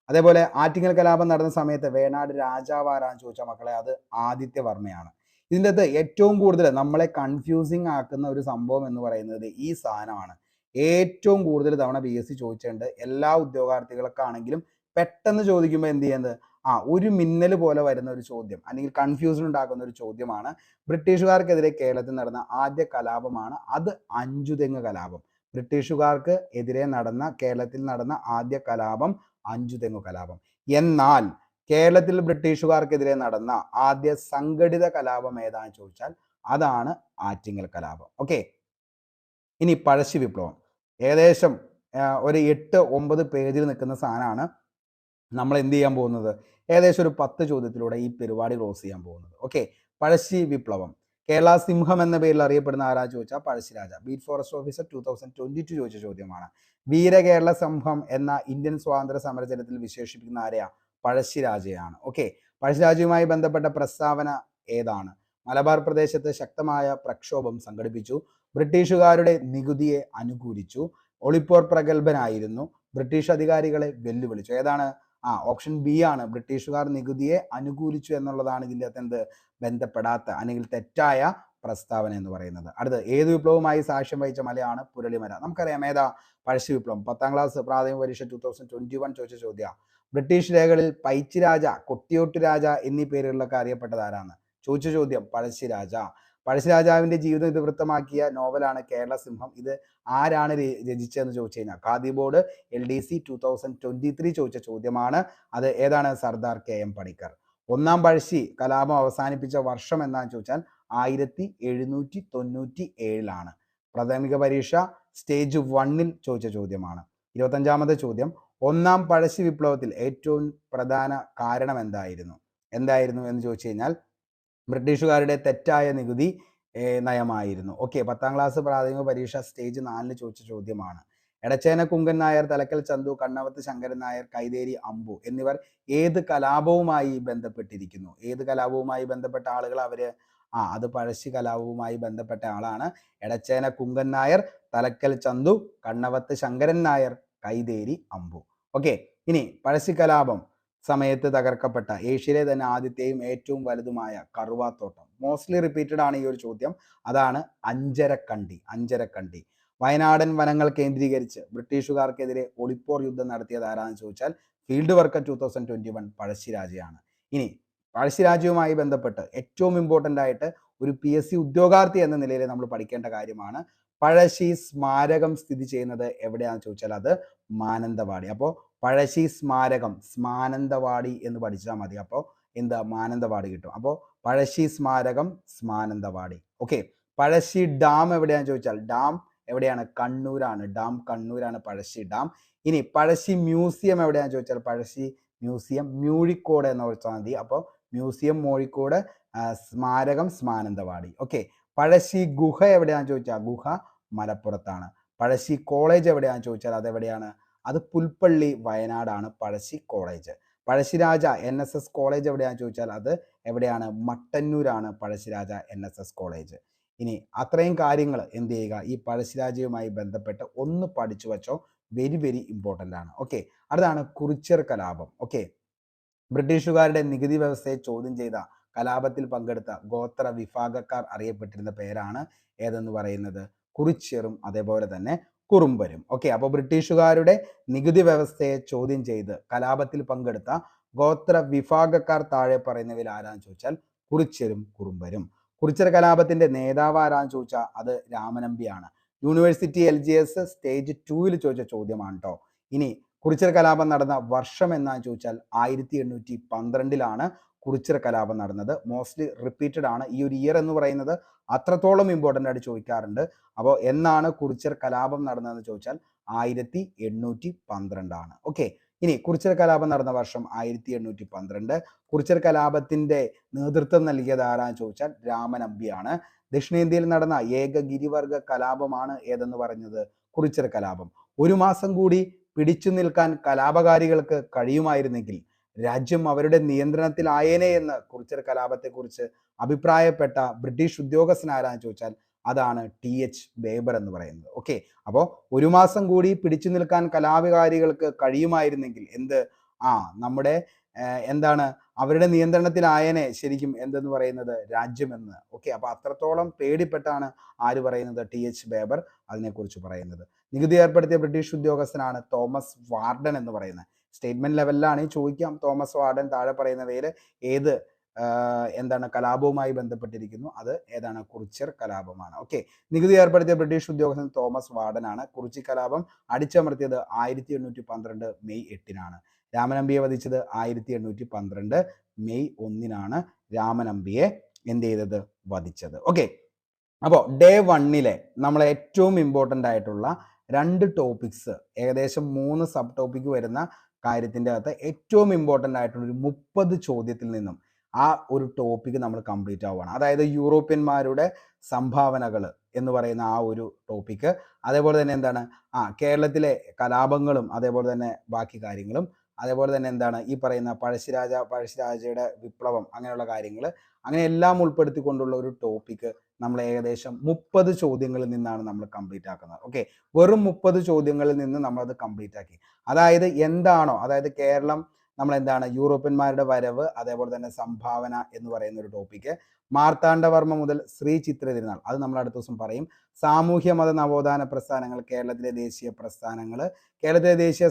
അതേപോലെ ആറ്റിങ്ങൽ കലാപം നടന്ന സമയത്ത് വേണാട് രാജാവാരാന്ന് ചോദിച്ച മക്കളെ, അത് ആദിത്യവർമ്മയാണ്. ഇതിൻ്റെ അകത്ത് ഏറ്റവും കൂടുതൽ നമ്മളെ കൺഫ്യൂസിങ് ആക്കുന്ന ഒരു സംഭവം എന്ന് പറയുന്നത് ഈ സാധനമാണ്. ഏറ്റവും കൂടുതൽ തവണ PSC ചോദിച്ചിട്ടുണ്ട്. എല്ലാ ഉദ്യോഗാർത്ഥികൾക്കാണെങ്കിലും പെട്ടെന്ന് ചോദിക്കുമ്പോൾ എന്ത് ചെയ്യുന്നത്, ഒരു മിന്നൽ പോലെ വരുന്ന ഒരു ചോദ്യം അല്ലെങ്കിൽ കൺഫ്യൂഷൻ ഉണ്ടാക്കുന്ന ഒരു ചോദ്യമാണ്. ബ്രിട്ടീഷുകാർക്കെതിരെ കേരളത്തിൽ നടന്ന ആദ്യ കലാപമാണ് അത് അഞ്ചുതെങ്ങ് കലാപം. ബ്രിട്ടീഷുകാർക്ക് എതിരെ കേരളത്തിൽ നടന്ന ആദ്യ കലാപം അഞ്ചുതെങ്ങ് കലാപം. എന്നാൽ കേരളത്തിൽ ബ്രിട്ടീഷുകാർക്കെതിരെ നടന്ന ആദ്യ സംഘടിത കലാപം ഏതാണെന്ന് ചോദിച്ചാൽ അതാണ് ആറ്റിങ്ങൽ കലാപം. ഓക്കെ. ഇനി പഴശ്ശി വിപ്ലവം ഏകദേശം ഒരു 8-9 പേജിൽ നിൽക്കുന്ന സാധനമാണ്. നമ്മൾ എന്ത് ചെയ്യാൻ പോകുന്നത്? ഏകദേശം ഒരു 10 ചോദ്യത്തിലൂടെ ഈ പരിപാടി ക്ലോസ് ചെയ്യാൻ പോകുന്നത്. ഓക്കെ. പഴശ്ശി വിപ്ലവം. കേരള സിംഹം എന്ന പേരിൽ അറിയപ്പെടുന്ന ആരാ ചോദിച്ചാൽ പഴശ്ശിരാജ. ബീറ്റ് ഫോറസ്റ്റ് ഓഫീസർ 2022 ചോദിച്ച ചോദ്യമാണ്. വീരകേരള സിംഹം എന്ന ഇന്ത്യൻ സ്വാതന്ത്ര്യ സമരചരിത്രത്തിൽ വിശേഷിപ്പിക്കുന്ന ആരെയാ? പഴശ്ശിരാജയാണ്. ഓക്കെ. പഴശ്ശിരാജയുമായി ബന്ധപ്പെട്ട പ്രസ്താവന ഏതാണ്? മലബാർ പ്രദേശത്ത് ശക്തമായ പ്രക്ഷോഭം സംഘടിപ്പിച്ചു. ബ്രിട്ടീഷുകാരുടെ നികുതിയെ അനുകൂലിച്ചു. ഒളിപ്പോർ പ്രഗത്ഭനായിരുന്നു. ബ്രിട്ടീഷ് അധികാരികളെ വെല്ലുവിളിച്ചു. ഏതാണ്? ഓപ്ഷൻ ബി ആണ്. ബ്രിട്ടീഷുകാർ നികുതിയെ അനുകൂലിച്ചു എന്നുള്ളതാണ് ഇതിൻ്റെ അകത്ത് ബന്ധപ്പെടാത്ത അല്ലെങ്കിൽ തെറ്റായ പ്രസ്താവന എന്ന് പറയുന്നത്. അടുത്ത്, ഏത് വിപ്ലവവുമായി സാക്ഷ്യം വഹിച്ച മലയാണ് പുരളിമല? നമുക്കറിയാം ഏതാ? പഴശ്ശി വിപ്ലവം. 10ാം ക്ലാസ് പ്രാഥമിക പരീക്ഷ 2021 ചോദിച്ച ചോദ്യം. ബ്രിട്ടീഷ് രേഖകളിൽ പൈച്ചി രാജ, കൊട്ടിയോട്ട് രാജ എന്നീ പേരുകളിലൊക്കെ അറിയപ്പെട്ടത് ആരാണ്? ചോദിച്ച ചോദ്യം പഴശ്ശിരാജ. പഴശ്ശിരാജാവിന്റെ ജീവിതം ഇതിവൃത്തമാക്കിയ നോവലാണ് കേരള സിംഹം. ഇത് ആരാണ് രചിച്ചതെന്ന് ചോദിച്ചു കഴിഞ്ഞാൽ കാദിബോർഡ് LDC 2023 ചോദിച്ച ചോദ്യമാണ്. അത് ഏതാണ്? സർദാർ KM പണിക്കർ. ഒന്നാം പഴശ്ശി കലാപം അവസാനിപ്പിച്ച വർഷം എന്താണെന്ന് ചോദിച്ചാൽ 1797 പ്രാഥമിക പരീക്ഷ സ്റ്റേജ് 1-ൽ ചോദിച്ച ചോദ്യമാണ്. 25ാമത്തെ ചോദ്യം, ഒന്നാം പഴശ്ശി വിപ്ലവത്തിൽ ഏറ്റവും പ്രധാന കാരണം എന്തായിരുന്നു എന്ന് ചോദിച്ചു കഴിഞ്ഞാൽ ബ്രിട്ടീഷുകാരുടെ തെറ്റായ നികുതി നയമായിരുന്നു. ഓക്കെ, 10ാം ക്ലാസ് പ്രാഥമിക പരീക്ഷ സ്റ്റേജ് 4-ൽ ചോദിച്ച ചോദ്യമാണ്. എടച്ചേന കുങ്കൻ നായർ, തലക്കൽ ചന്തു, കണ്ണവത്ത് ശങ്കരൻ നായർ, കൈതേരി അമ്പു എന്നിവർ ഏത് കലാപവുമായി ബന്ധപ്പെട്ടിരിക്കുന്നു? ഏത് കലാപവുമായി ബന്ധപ്പെട്ട ആളുകൾ അവര്? അത് പഴശ്ശി കലാപവുമായി ബന്ധപ്പെട്ട ആളാണ് എടച്ചേന കുങ്കൻ നായർ, തലക്കൽ ചന്തു, കണ്ണവത്ത് ശങ്കരൻ നായർ, കൈതേരി അമ്പു. ഓക്കെ, ഇനി പഴശ്ശി കലാപം സമയത്ത് തകർക്കപ്പെട്ട ഏഷ്യയിലെ തന്നെ ആദ്യത്തെയും ഏറ്റവും വലുതുമായ കറുവാത്തോട്ടം. മോസ്റ്റ്ലി റിപ്പീറ്റഡ് ആണ് ഈ ഒരു ചോദ്യം. അതാണ് അഞ്ചരക്കണ്ടി. വയനാടൻ വനങ്ങൾ കേന്ദ്രീകരിച്ച് ബ്രിട്ടീഷുകാർക്കെതിരെ ഒളിപ്പോർ യുദ്ധം നടത്തിയത് ആരാന്ന് ചോദിച്ചാൽ ഫീൽഡ് വർക്ക് 2021 പഴശ്ശിരാജയാണ്. ഇനി പഴശ്ശിരാജയുമായി ബന്ധപ്പെട്ട് ഏറ്റവും ഇമ്പോർട്ടൻ്റ് ആയിട്ട് ഒരു PSC ഉദ്യോഗാർത്ഥി എന്ന നിലയിൽ നമ്മൾ പഠിക്കേണ്ട കാര്യമാണ് പഴശ്ശി സ്മാരകം സ്ഥിതി ചെയ്യുന്നത് എവിടെയാണെന്ന് ചോദിച്ചാൽ അത് മാനന്തവാടി. അപ്പോൾ പഴശ്ശി സ്മാരകം സ്മാനന്തവാടി എന്ന് പഠിച്ചാൽ മതി. അപ്പോൾ എന്താ മാനന്തവാടി കിട്ടും. അപ്പോൾ പഴശ്ശി സ്മാരകം സ്മാനന്തവാടി. ഓക്കെ, പഴശ്ശി ഡാം എവിടെയാണെന്ന് ചോദിച്ചാൽ ഡാം എവിടെയാണ്? കണ്ണൂരാണ്. ഡാം കണ്ണൂരാണ് പഴശ്ശി ഡാം. ഇനി പഴശ്ശി മ്യൂസിയം എവിടെയാണെന്ന് ചോദിച്ചാൽ പഴശ്ശി മ്യൂസിയം മൂഴിക്കോട് എന്ന് വെച്ചാൽ മതി. അപ്പോൾ മ്യൂസിയം മൂഴിക്കോട്, സ്മാരകം സ്മാനന്തവാടി. ഓക്കെ, പഴശ്ശി ഗുഹ എവിടെയാണെന്ന് ചോദിച്ചാൽ ഗുഹ മലപ്പുറത്താണ്. പഴശ്ശി കോളേജ് എവിടെയാണെന്ന് ചോദിച്ചാൽ അതെവിടെയാണ്? അത് പുൽപ്പള്ളി വയനാടാണ് Pazhassi college. Pazhassiraja NSS college എവിടെയാണെന്ന് ചോദിച്ചാൽ അത് എവിടെയാണ്? മട്ടന്നൂരാണ് പഴശ്ശിരാജ NSS കോളേജ്. ഇനി അത്രയും കാര്യങ്ങൾ എന്ത് ചെയ്യുക, ഈ പഴശ്ശിരാജയുമായി ബന്ധപ്പെട്ട് ഒന്ന് പഠിച്ചു വെച്ചോ. വെരി വെരി ഇമ്പോർട്ടൻ്റ് ആണ്. ഓക്കെ, അടുത്താണ് കുറിച്യർ കലാപം. ഓക്കെ, ബ്രിട്ടീഷുകാരുടെ നികുതി വ്യവസ്ഥയെ ചോദ്യം ചെയ്ത കലാപത്തിൽ പങ്കെടുത്ത ഗോത്ര വിഭാഗക്കാർ അറിയപ്പെട്ടിരുന്ന പേരാണ് ഏതെന്ന് പറയുന്നത്? കുറിച്യറും അതേപോലെ തന്നെ കുറുമ്പരും. ഓക്കെ, അപ്പോൾ ബ്രിട്ടീഷുകാരുടെ നികുതി വ്യവസ്ഥയെ ചോദ്യം ചെയ്ത് കലാപത്തിൽ പങ്കെടുത്ത ഗോത്ര വിഭാഗക്കാർ താഴെ പറയുന്നവയിൽ ആരാന്ന് ചോദിച്ചാൽ കുറിച്യരും കുറുമ്പരും. കുറിച്യർ കലാപത്തിന്റെ നേതാവ് ആരാന്ന് ചോദിച്ചാൽ അത് രാമനമ്പിയാണ്. യൂണിവേഴ്സിറ്റി LGS സ്റ്റേജ് 2-ൽ ചോദിച്ച ചോദ്യമാണ് കേട്ടോ. ഇനി കുറിച്യർ കലാപം നടന്ന വർഷം എന്നാന്ന് ചോദിച്ചാൽ 1812-ലാണ് കുറിച്യർ കലാപം നടന്നത്. മോസ്റ്റ്ലി റിപ്പീറ്റഡ് ആണ്. ഈ ഒരു ഇയർ എന്ന് പറയുന്നത് അത്രത്തോളം ഇമ്പോർട്ടൻ്റ് ആയിട്ട് ചോദിക്കാറുണ്ട്. അപ്പോൾ എന്നാണ് കുറിച്യർ കലാപം നടന്നതെന്ന് ചോദിച്ചാൽ 1812 ആണ്. ഓക്കെ, ഇനി കുറിച്യർ കലാപം നടന്ന വർഷം 1812. കുറിച്യർ കലാപത്തിന്റെ നേതൃത്വം നൽകിയത് ആരാന്ന് ചോദിച്ചാൽ രാമനമ്പിയാണ്. ദക്ഷിണേന്ത്യയിൽ നടന്ന ഏക ഗിരിവർഗ കലാപമാണ് ഏതെന്ന് പറഞ്ഞത്? കുറിച്യർ കലാപം. ഒരു മാസം കൂടി പിടിച്ചു നിൽക്കാൻ കലാപകാരികൾക്ക് കഴിയുമായിരുന്നെങ്കിൽ രാജ്യം അവരുടെ നിയന്ത്രണത്തിലായേനെ എന്ന് കുറിച്യർ കലാപത്തെക്കുറിച്ച് അഭിപ്രായപ്പെട്ട ബ്രിട്ടീഷ് ഉദ്യോഗസ്ഥനാരാന്ന് ചോദിച്ചാൽ അതാണ് TH ബേബർ എന്ന് പറയുന്നത്. ഓക്കെ, അപ്പോൾ ഒരു മാസം കൂടി പിടിച്ചു നിൽക്കാൻ കലാപകാരികൾക്ക് കഴിയുമായിരുന്നെങ്കിൽ എന്ത് നമ്മുടെ എന്താണ് അവരുടെ നിയന്ത്രണത്തിലായനെ ശരിക്കും എന്തെന്ന് പറയുന്നത്? രാജ്യമെന്ന്. ഓക്കെ, അപ്പോൾ അത്രത്തോളം പേടിപ്പെട്ടാണ് ആര് പറയുന്നത്? TH ബേബർ അതിനെക്കുറിച്ച് പറയുന്നത്. നികുതി ഏർപ്പെടുത്തിയ ബ്രിട്ടീഷ് ഉദ്യോഗസ്ഥനാണ് തോമസ് വാർഡൻ എന്ന് പറയുന്നത്. സ്റ്റേറ്റ്മെന്റ് ലെവലിലാണ് ചോദിക്കാം. തോമസ് വാർഡൻ താഴെ പറയുന്നവയിൽ ഏത് എന്താണ് കലാപവുമായി ബന്ധപ്പെട്ടിരിക്കുന്നു? അത് ഏതാണ്? കുറിച്യർ കലാപമാണ്. ഓക്കെ, നികുതി ഏർപ്പെടുത്തിയ ബ്രിട്ടീഷ് ഉദ്യോഗസ്ഥൻ തോമസ് വാർഡൻ ആണ്. കുറിച്യർ കലാപം അടിച്ചമർത്തിയത് 1812 മെയ് 8-നാണ്. രാമനമ്പിയെ വധിച്ചത് 1812 മെയ് 1-നാണ് രാമനമ്പിയെ എന്ത് ചെയ്തത്? വധിച്ചത്. ഓക്കെ, അപ്പോൾ ഡേ 1-ലെ നമ്മളെ ഏറ്റവും ഇമ്പോർട്ടൻ്റ് ആയിട്ടുള്ള 2 ടോപ്പിക്സ്, ഏകദേശം 3 സബ് ടോപ്പിക്ക് വരുന്ന കാര്യത്തിൻ്റെ അകത്ത് ഏറ്റവും ഇമ്പോർട്ടൻ്റ് ആയിട്ടുള്ള ഒരു 30 ചോദ്യത്തിൽ നിന്നും ആ ഒരു ടോപ്പിക്ക് നമ്മൾ കംപ്ലീറ്റ് ആവുകയാണ്. അതായത് യൂറോപ്യന്മാരുടെ സംഭാവനകൾ എന്ന് പറയുന്ന ആ ഒരു ടോപ്പിക്ക്, അതേപോലെ തന്നെ എന്താണ് കേരളത്തിലെ കലാപങ്ങളും അതേപോലെ തന്നെ ബാക്കി കാര്യങ്ങളും, അതേപോലെ തന്നെ എന്താണ് ഈ പറയുന്ന പഴശ്ശിരാജയുടെ വിപ്ലവം, അങ്ങനെയുള്ള കാര്യങ്ങൾ, അങ്ങനെ എല്ലാം ഉൾപ്പെടുത്തിക്കൊണ്ടുള്ള ഒരു ടോപ്പിക്ക് നമ്മൾ ഏകദേശം 30 ചോദ്യങ്ങളിൽ നിന്നാണ് നമ്മൾ കംപ്ലീറ്റ് ആക്കുന്നത്. ഓക്കെ, വെറും 30 ചോദ്യങ്ങളിൽ നിന്ന് നമ്മളത് കംപ്ലീറ്റ് ആക്കി. അതായത് എന്താണോ, അതായത് കേരളം നമ്മൾ എന്താണ് യൂറോപ്യന്മാരുടെ വരവ്, അതേപോലെ തന്നെ സംഭാവന എന്ന് പറയുന്ന ഒരു ടോപ്പിക്ക്, മാർത്താണ്ഡവർമ്മ മുതൽ ശ്രീ ചിത്ര തിരുനാൾ, അത് നമ്മൾ അടുത്ത ദിവസം പറയും. സാമൂഹ്യ മത നവോത്ഥാന പ്രസ്ഥാനങ്ങൾ, കേരളത്തിലെ ദേശീയ പ്രസ്ഥാനങ്ങൾ, കേരളത്തിലെ ദേശീയ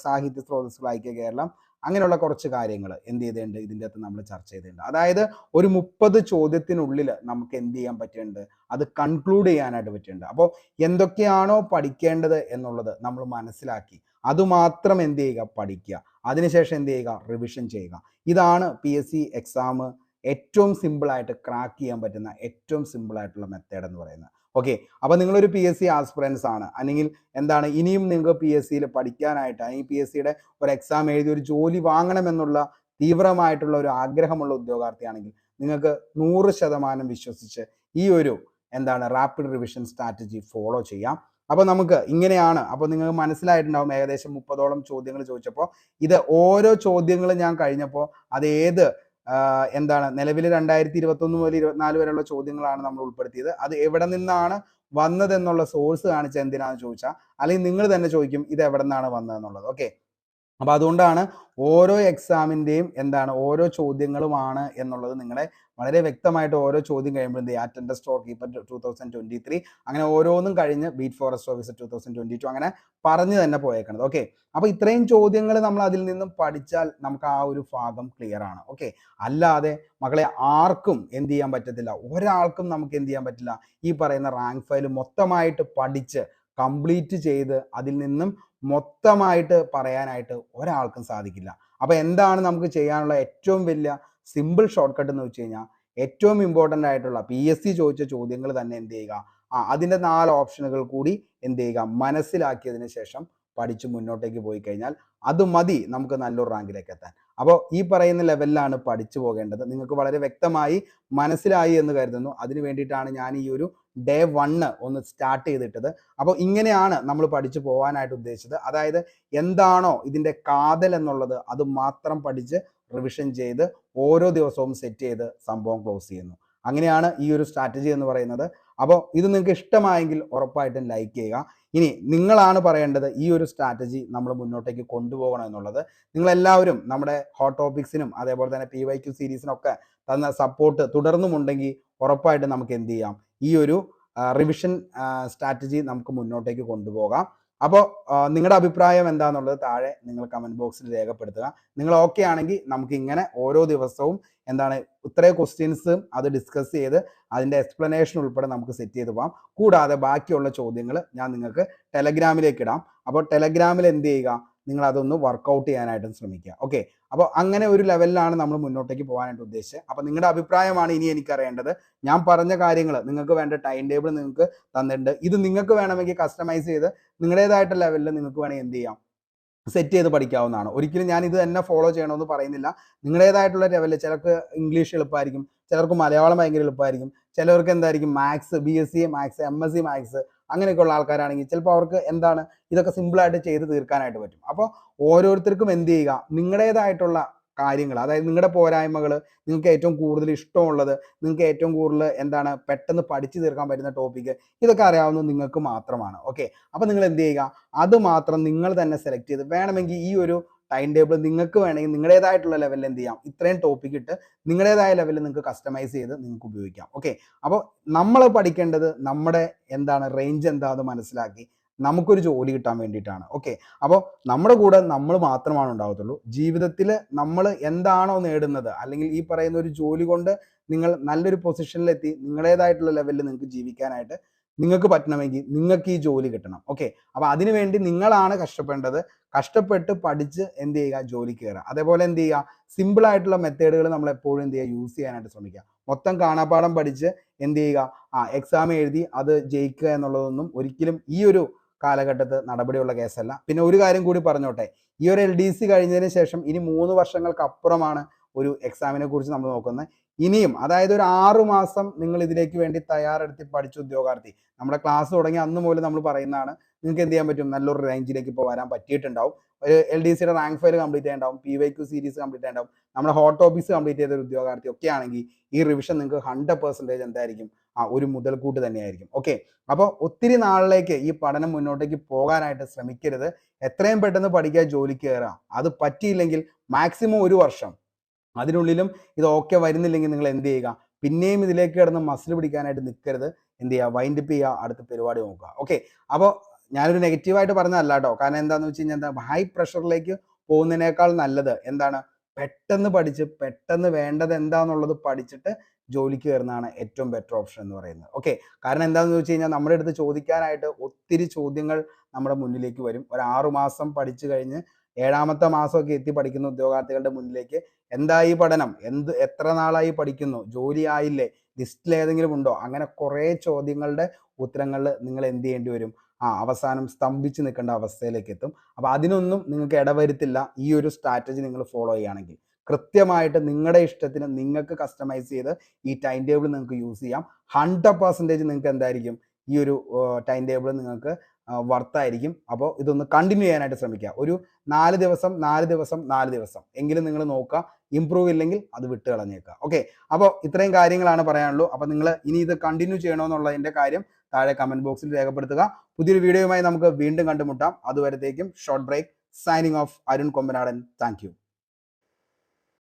സാഹിത്യ സ്രോതസ്സുകൾ, ഐക്യ കേരളം, അങ്ങനെയുള്ള കുറച്ച് കാര്യങ്ങൾ എന്ത് ചെയ്തിട്ടുണ്ട് ഇതിൻ്റെ അകത്ത് നമ്മൾ ചർച്ച ചെയ്തിട്ടുണ്ട്. അതായത് ഒരു 30 ചോദ്യത്തിനുള്ളിൽ നമുക്ക് എന്ത് ചെയ്യാൻ പറ്റുന്നുണ്ട്? അത് കൺക്ലൂഡ് ചെയ്യാനായിട്ട് പറ്റുന്നുണ്ട്. അപ്പോൾ എന്തൊക്കെയാണോ പഠിക്കേണ്ടത് എന്നുള്ളത് നമ്മൾ മനസ്സിലാക്കി അതുമാത്രം എന്ത് ചെയ്യുക? പഠിക്കുക. അതിനുശേഷം എന്ത് ചെയ്യുക? റിവിഷൻ ചെയ്യുക. ഇതാണ് PSC എക്സാം ഏറ്റവും സിമ്പിളായിട്ട് ക്രാക്ക് ചെയ്യാൻ പറ്റുന്ന ഏറ്റവും സിമ്പിളായിട്ടുള്ള മെത്തേഡ് എന്ന് പറയുന്നത്. ഓക്കെ, അപ്പോൾ നിങ്ങളൊരു PSC ആസ്പിറൻസ് ആണ്, അല്ലെങ്കിൽ എന്താണ് ഇനിയും നിങ്ങൾക്ക് PSCയിൽ പഠിക്കാനായിട്ട്, അല്ലെങ്കിൽ PSCയുടെ ഒരു എക്സാം എഴുതി ഒരു ജോലി വാങ്ങണമെന്നുള്ള തീവ്രമായിട്ടുള്ള ഒരു ആഗ്രഹമുള്ള ഉദ്യോഗാർത്ഥിയാണെങ്കിൽ നിങ്ങൾക്ക് 100% വിശ്വസിച്ച് ഈ ഒരു എന്താണ് റാപ്പിഡ് റിവിഷൻ സ്ട്രാറ്റജി ഫോളോ ചെയ്യാം. അപ്പോൾ നമുക്ക് ഇങ്ങനെയാണ്. അപ്പോൾ നിങ്ങൾക്ക് മനസ്സിലായിട്ടുണ്ടാവും, ഏകദേശം 30ഓളം ചോദ്യങ്ങൾ ചോദിച്ചപ്പോൾ ഇത് ഓരോ ചോദ്യങ്ങളും ഞാൻ കഴിഞ്ഞപ്പോൾ അത് ഏത് എന്താണ് നിലവിൽ 2021 മുതൽ 24 വരെയുള്ള ചോദ്യങ്ങളാണ് നമ്മൾ ഉൾപ്പെടുത്തിയത്, അത് എവിടെ നിന്നാണ് വന്നതെന്നുള്ള സോഴ്സ് കാണിച്ച എന്തിനാണെന്ന് ചോദിച്ചാൽ, അല്ലെങ്കിൽ നിങ്ങൾ തന്നെ ചോദിക്കും ഇത് എവിടെ നിന്നാണ് വന്നതെന്നുള്ളത്. ഓക്കെ, അപ്പോൾ അതുകൊണ്ടാണ് ഓരോ എക്സാമിൻ്റെയും എന്താണ് ഓരോ ചോദ്യങ്ങളുമാണ് എന്നുള്ളത് നിങ്ങളെ വളരെ വ്യക്തമായിട്ട് ഓരോ ചോദ്യം കഴിയുമ്പോൾ എന്ത് ചെയ്യുക, അറ്റൻഡർ സ്റ്റോർ കീപ്പർ 2023 അങ്ങനെ ഓരോന്നും കഴിഞ്ഞ് ബീറ്റ് ഫോറസ്റ്റ് ഓഫീസർ 2022 അങ്ങനെ പറഞ്ഞു തന്നെ പോയേക്കണത്. ഓക്കെ, അപ്പോൾ ഇത്രയും ചോദ്യങ്ങൾ നമ്മൾ അതിൽ നിന്നും പഠിച്ചാൽ നമുക്ക് ആ ഒരു ഭാഗം ക്ലിയർ ആണ്. ഓക്കെ, അല്ലാതെ മക്കളെ ആർക്കും എന്ത് ചെയ്യാൻ പറ്റത്തില്ല, ഒരാൾക്കും നമുക്ക് എന്ത് ചെയ്യാൻ പറ്റില്ല, ഈ പറയുന്ന റാങ്ക് ഫയൽ മൊത്തമായിട്ട് പഠിച്ച് കംപ്ലീറ്റ് ചെയ്ത് അതിൽ നിന്നും മൊത്തമായിട്ട് പറയാനായിട്ട് ഒരാൾക്കും സാധിക്കില്ല. അപ്പോൾ എന്താണ് നമുക്ക് ചെയ്യാനുള്ള ഏറ്റവും വലിയ സിമ്പിൾ ഷോർട്ട് കട്ട് എന്ന് വെച്ച് കഴിഞ്ഞാൽ, ഏറ്റവും ഇമ്പോർട്ടൻ്റ് ആയിട്ടുള്ള PSC ചോദിച്ച ചോദ്യങ്ങൾ തന്നെ എന്ത് ചെയ്യുക, അതിൻ്റെ 4 ഓപ്ഷനുകൾ കൂടി എന്ത് ചെയ്യുക, മനസ്സിലാക്കിയതിന് ശേഷം പഠിച്ച് മുന്നോട്ടേക്ക് പോയി കഴിഞ്ഞാൽ അത് മതി നമുക്ക് നല്ലൊരു റാങ്കിലേക്ക് എത്താൻ. അപ്പോൾ ഈ പറയുന്ന ലെവലിലാണ് പഠിച്ചു പോകേണ്ടത്. നിങ്ങൾക്ക് വളരെ വ്യക്തമായി മനസ്സിലായി എന്ന് കരുതുന്നു. അതിന് വേണ്ടിയിട്ടാണ് ഞാൻ ഈ ഒരു ഡേ 1 ഒന്ന് സ്റ്റാർട്ട് ചെയ്തിട്ടത്. അപ്പോൾ ഇങ്ങനെയാണ് നമ്മൾ പഠിച്ചു പോകാനായിട്ട് ഉദ്ദേശിച്ചത്. അതായത് എന്താണോ ഇതിൻ്റെ കാതൽ എന്നുള്ളത് അത് മാത്രം പഠിച്ച് റിവിഷൻ ചെയ്ത് ഓരോ ദിവസവും സെറ്റ് ചെയ്ത് സംഭവം ക്ലോസ് ചെയ്യുന്നു. അങ്ങനെയാണ് ഈ ഒരു സ്ട്രാറ്റജി എന്ന് പറയുന്നത്. അപ്പോൾ ഇത് നിങ്ങൾക്ക് ഇഷ്ടമായെങ്കിൽ ഉറപ്പായിട്ടും ലൈക്ക് ചെയ്യുക. ഇനി നിങ്ങളാണ് പറയേണ്ടത് ഈ ഒരു സ്ട്രാറ്റജി നമ്മൾ മുന്നോട്ടേക്ക് കൊണ്ടുപോകണം എന്നുള്ളത്. നിങ്ങളെല്ലാവരും നമ്മുടെ ഹോട്ട് ടോപ്പിക്സിനും അതേപോലെ തന്നെ PYQ സീരീസിനൊക്കെ തന്ന സപ്പോർട്ട് തുടർന്നുമുണ്ടെങ്കിൽ ഉറപ്പായിട്ടും നമുക്ക് എന്ത് ചെയ്യാം, ഈ ഒരു റിവിഷൻ സ്ട്രാറ്റജി നമുക്ക് മുന്നോട്ടേക്ക് കൊണ്ടുപോകാം. അപ്പോൾ നിങ്ങളുടെ അഭിപ്രായം എന്താണെന്നുള്ളത് താഴെ നിങ്ങൾ കമൻറ്റ് ബോക്സിൽ രേഖപ്പെടുത്തുക. നിങ്ങൾ ഓക്കെ ആണെങ്കിൽ നമുക്ക് ഇങ്ങനെ ഓരോ ദിവസവും എന്താണ് ഇത്രയും ക്വസ്റ്റ്യൻസും അത് ഡിസ്കസ് ചെയ്ത് അതിൻ്റെ എക്സ്പ്ലനേഷൻ ഉൾപ്പെടെ നമുക്ക് സെറ്റ് ചെയ്ത് പോകാം. കൂടാതെ ബാക്കിയുള്ള ചോദ്യങ്ങൾ ഞാൻ നിങ്ങൾക്ക് ടെലഗ്രാമിലേക്ക് ഇടാം. അപ്പോൾ ടെലഗ്രാമിൽ എന്ത് ചെയ്യുക, നിങ്ങൾ അതൊന്ന് വർക്കൗട്ട് ചെയ്യാനായിട്ടും ശ്രമിക്കുക. ഓക്കെ, അപ്പോൾ അങ്ങനെ ഒരു ലെവലിലാണ് നമ്മൾ മുന്നോട്ടേക്ക് പോകാനായിട്ട് ഉദ്ദേശിച്ചത്. അപ്പോൾ നിങ്ങളുടെ അഭിപ്രായമാണ് ഇനി എനിക്കറിയേണ്ടത്. ഞാൻ പറഞ്ഞ കാര്യങ്ങൾ നിങ്ങൾക്ക് വേണ്ട ടൈം ടേബിൾ നിങ്ങൾക്ക് തന്നിട്ടുണ്ട്. ഇത് നിങ്ങൾക്ക് വേണമെങ്കിൽ കസ്റ്റമൈസ് ചെയ്ത് നിങ്ങളുടേതായിട്ടുള്ള ലെവലിൽ നിങ്ങൾക്ക് വേണമെങ്കിൽ എന്ത് ചെയ്യാം, സെറ്റ് ചെയ്ത് പഠിക്കാവുന്നതാണ്. ഒരിക്കലും ഞാൻ ഇത് തന്നെ ഫോളോ ചെയ്യണമെന്ന് പറയുന്നില്ല. നിങ്ങളുടേതായിട്ടുള്ള ലെവലിൽ ചിലർക്ക് ഇംഗ്ലീഷ് എളുപ്പമായിരിക്കും, ചിലർക്ക് മലയാളം ഭയങ്കര എളുപ്പമായിരിക്കും, ചിലർക്ക് എന്തായിരിക്കും maths, BSc maths, MSc maths അങ്ങനെയൊക്കെയുള്ള ആൾക്കാരാണെങ്കിൽ ചിലപ്പോൾ അവർക്ക് എന്താണ് ഇതൊക്കെ സിമ്പിളായിട്ട് ചെയ്ത് തീർക്കാനായിട്ട് പറ്റും. അപ്പോൾ ഓരോരുത്തർക്കും എന്ത് ചെയ്യുക, നിങ്ങളുടേതായിട്ടുള്ള കാര്യങ്ങൾ, അതായത് നിങ്ങളുടെ പോരായ്മകൾ, നിങ്ങൾക്ക് ഏറ്റവും കൂടുതൽ ഇഷ്ടമുള്ളത്, നിങ്ങൾക്ക് ഏറ്റവും കൂടുതൽ എന്താണ് പെട്ടെന്ന് പഠിച്ചു തീർക്കാൻ പറ്റുന്ന ടോപ്പിക്ക്, ഇതൊക്കെ അറിയാവുന്നത് നിങ്ങൾക്ക് മാത്രമാണ്. ഓക്കെ, അപ്പോൾ നിങ്ങൾ എന്ത് ചെയ്യുക, അത് മാത്രം നിങ്ങൾ തന്നെ സെലക്ട് ചെയ്ത് വേണമെങ്കിൽ ഈ ഒരു ടൈം ടേബിൾ നിങ്ങൾക്ക് വേണമെങ്കിൽ നിങ്ങളുടേതായിട്ടുള്ള ലെവലിൽ എന്ത് ചെയ്യാം, ഇത്രയും ടോപ്പിക് ഇട്ട് നിങ്ങളുടേതായ ലെവലിൽ നിങ്ങൾക്ക് കസ്റ്റമൈസ് ചെയ്ത് നിങ്ങൾക്ക് ഉപയോഗിക്കാം. ഓക്കെ, അപ്പോൾ നമ്മൾ പഠിക്കേണ്ടത് നമ്മുടെ എന്താണ് റേഞ്ച് എന്താണെന്ന് മനസ്സിലാക്കി നമുക്കൊരു ജോലി കിട്ടാൻ വേണ്ടിയിട്ടാണ്. ഓക്കെ, അപ്പോൾ നമ്മുടെ കൂടെ നമ്മൾ മാത്രമാണ് ഉണ്ടാവത്തുള്ളൂ. ജീവിതത്തിൽ നമ്മൾ എന്താണോ നേടുന്നത്, അല്ലെങ്കിൽ ഈ പറയുന്ന ഒരു ജോലി കൊണ്ട് നിങ്ങൾ നല്ലൊരു പൊസിഷനിലെത്തി നിങ്ങളുടേതായിട്ടുള്ള ലെവലിൽ നിങ്ങൾക്ക് ജീവിക്കാനായിട്ട് നിങ്ങൾക്ക് പറ്റണമെങ്കിൽ നിങ്ങൾക്ക് ഈ ജോലി കിട്ടണം. ഓക്കെ, അപ്പോൾ അതിനുവേണ്ടി നിങ്ങളാണ് കഷ്ടപ്പെടേണ്ടത്. കഷ്ടപ്പെട്ട് പഠിച്ച് എന്ത് ചെയ്യുക, ജോലി കയറുക. അതേപോലെ എന്ത് ചെയ്യുക, സിമ്പിൾ ആയിട്ടുള്ള മെത്തേഡുകൾ നമ്മൾ എപ്പോഴും എന്ത് ചെയ്യുക, യൂസ് ചെയ്യാനായിട്ട് ശ്രമിക്കുക. മൊത്തം കാണാപ്പാഠം പഠിച്ച് എന്ത് ചെയ്യുക, എക്സാം എഴുതി അത് ജയിക്കുക എന്നുള്ളതൊന്നും ഒരിക്കലും ഈ ഒരു കാലഘട്ടത്ത് നടപടിയുള്ള കേസല്ല. പിന്നെ ഒരു കാര്യം കൂടി പറഞ്ഞോട്ടെ, ഈ ഒരു LDC കഴിഞ്ഞതിന് ശേഷം ഇനി 3 വർഷങ്ങൾക്ക് അപ്പുറമാണ് ഒരു എക്സാമിനെ കുറിച്ച് നമ്മൾ നോക്കുന്നത്. ഇനിയും അതായത് ഒരു 6 മാസം നിങ്ങൾ ഇതിലേക്ക് വേണ്ടി തയ്യാറെടുത്ത് പഠിച്ച ഉദ്യോഗാർത്ഥി, നമ്മുടെ ക്ലാസ് തുടങ്ങി അന്ന് മുതൽ നമ്മൾ പറയുന്നതാണ്, നിങ്ങൾക്ക് എന്ത് ചെയ്യാൻ പറ്റും, നല്ലൊരു റേഞ്ചിലേക്ക് ഇപ്പോൾ വരാൻ പറ്റിയിട്ടുണ്ടാവും. ഒരു LDCയുടെ റാങ്ക് ഫയൽ കംപ്ലീറ്റ് ചെയ്യാനുണ്ടാവും, PYQ സീരീസ് കംപ്ലീറ്റ് ചെയ്യാനുണ്ടാവും, നമ്മുടെ ഹോട്ട് ടോപ്പിക്സ് കംപ്ലീറ്റ് ചെയ്ത ഒരു ഉദ്യോഗാർത്ഥി ഒക്കെ ആണെങ്കിൽ ഈ റിവിഷൻ നിങ്ങൾക്ക് 100% എന്തായിരിക്കും, ഒരു മുതൽക്കൂട്ട് തന്നെയായിരിക്കും. ഓക്കെ, അപ്പോൾ ഒത്തിരി നാളിലേക്ക് ഈ പഠനം മുന്നോട്ടേക്ക് പോകാനായിട്ട് ശ്രമിക്കരുത്. എത്രയും പെട്ടെന്ന് പഠിക്കുക, ജോലിക്ക് കയറുക. അത് പറ്റിയില്ലെങ്കിൽ മാക്സിമം 1 വർഷം, അതിനുള്ളിലും ഇത് ഓക്കെ വരുന്നില്ലെങ്കിൽ നിങ്ങൾ എന്ത് ചെയ്യുക, പിന്നെയും ഇതിലേക്ക് കിടന്ന് മസിൽ പിടിക്കാനായിട്ട് നിൽക്കരുത്. എന്ത് ചെയ്യുക, വൈൻഡപ്പ് ചെയ്യുക, അടുത്ത പരിപാടി നോക്കുക. ഓക്കെ, അപ്പോൾ ഞാനൊരു നെഗറ്റീവായിട്ട് പറഞ്ഞതല്ല കേട്ടോ. കാരണം എന്താണെന്ന് വെച്ച് കഴിഞ്ഞാൽ ഹൈ പ്രഷറിലേക്ക് പോകുന്നതിനേക്കാൾ നല്ലത് എന്താണ്, പെട്ടെന്ന് പഠിച്ച് പെട്ടെന്ന് വേണ്ടത് എന്താണെന്നുള്ളത് പഠിച്ചിട്ട് ജോലിക്ക് കയറുന്നതാണ് ഏറ്റവും ബെറ്റർ ഓപ്ഷൻ എന്ന് പറയുന്നത്. ഓക്കെ, കാരണം എന്താണെന്ന് വെച്ച് കഴിഞ്ഞാൽ നമ്മുടെ അടുത്ത് ചോദിക്കാനായിട്ട് ഒത്തിരി ചോദ്യങ്ങൾ നമ്മുടെ മുന്നിലേക്ക് വരും. ഒരു 6 മാസം പഠിച്ചു കഴിഞ്ഞ് 7ാമത്തെ മാസമൊക്കെ എത്തി പഠിക്കുന്ന ഉദ്യോഗാർത്ഥികളുടെ മുന്നിലേക്ക് എന്തായി പഠനം, എത്ര നാളായി പഠിക്കുന്നു, ജോലി ആയില്ലേ, ലിസ്റ്റിൽ ഏതെങ്കിലും ഉണ്ടോ, അങ്ങനെ കുറേ ചോദ്യങ്ങളുടെ ഉത്തരങ്ങളിൽ നിങ്ങൾ എന്ത് ചെയ്യേണ്ടി വരും, അവസാനം സ്തംഭിച്ച് നിൽക്കേണ്ട അവസ്ഥയിലേക്ക് എത്തും. അപ്പോൾ അതിനൊന്നും നിങ്ങൾക്ക് ഇടവരുത്തില്ല ഈ ഒരു സ്ട്രാറ്റജി നിങ്ങൾ ഫോളോ ചെയ്യുകയാണെങ്കിൽ. കൃത്യമായിട്ട് നിങ്ങളുടെ ഇഷ്ടത്തിന് നിങ്ങൾക്ക് കസ്റ്റമൈസ് ചെയ്ത് ഈ ടൈം ടേബിൾ നിങ്ങൾക്ക് യൂസ് ചെയ്യാം. 100% നിങ്ങൾക്ക് എന്തായിരിക്കും, ഈ ഒരു ടൈം ടേബിൾ നിങ്ങൾക്ക് വർത്തായിരിക്കും. അപ്പോൾ ഇതൊന്ന് കണ്ടിന്യൂ ചെയ്യാനായിട്ട് ശ്രമിക്കുക. ഒരു 4 ദിവസം 4 ദിവസം 4 ദിവസം എങ്കിലും നിങ്ങൾ നോക്കുക. ഇമ്പ്രൂവ് ഇല്ലെങ്കിൽ അത് വിട്ട് കളഞ്ഞേക്കുക. ഓക്കെ, അപ്പോൾ ഇത്രയും കാര്യങ്ങളാണ് പറയാനുള്ളൂ. അപ്പോൾ നിങ്ങൾ ഇനി ഇത് കണ്ടിന്യൂ ചെയ്യണമെന്നുള്ളതിൻ്റെ കാര്യം താഴെ കമൻറ്റ് ബോക്സിൽ രേഖപ്പെടുത്തുക. പുതിയൊരു വീഡിയോയുമായി നമുക്ക് വീണ്ടും കണ്ടുമുട്ടാം. അതുവരത്തേക്കും short break. Signing off, Arun Kombanadan. Thank U.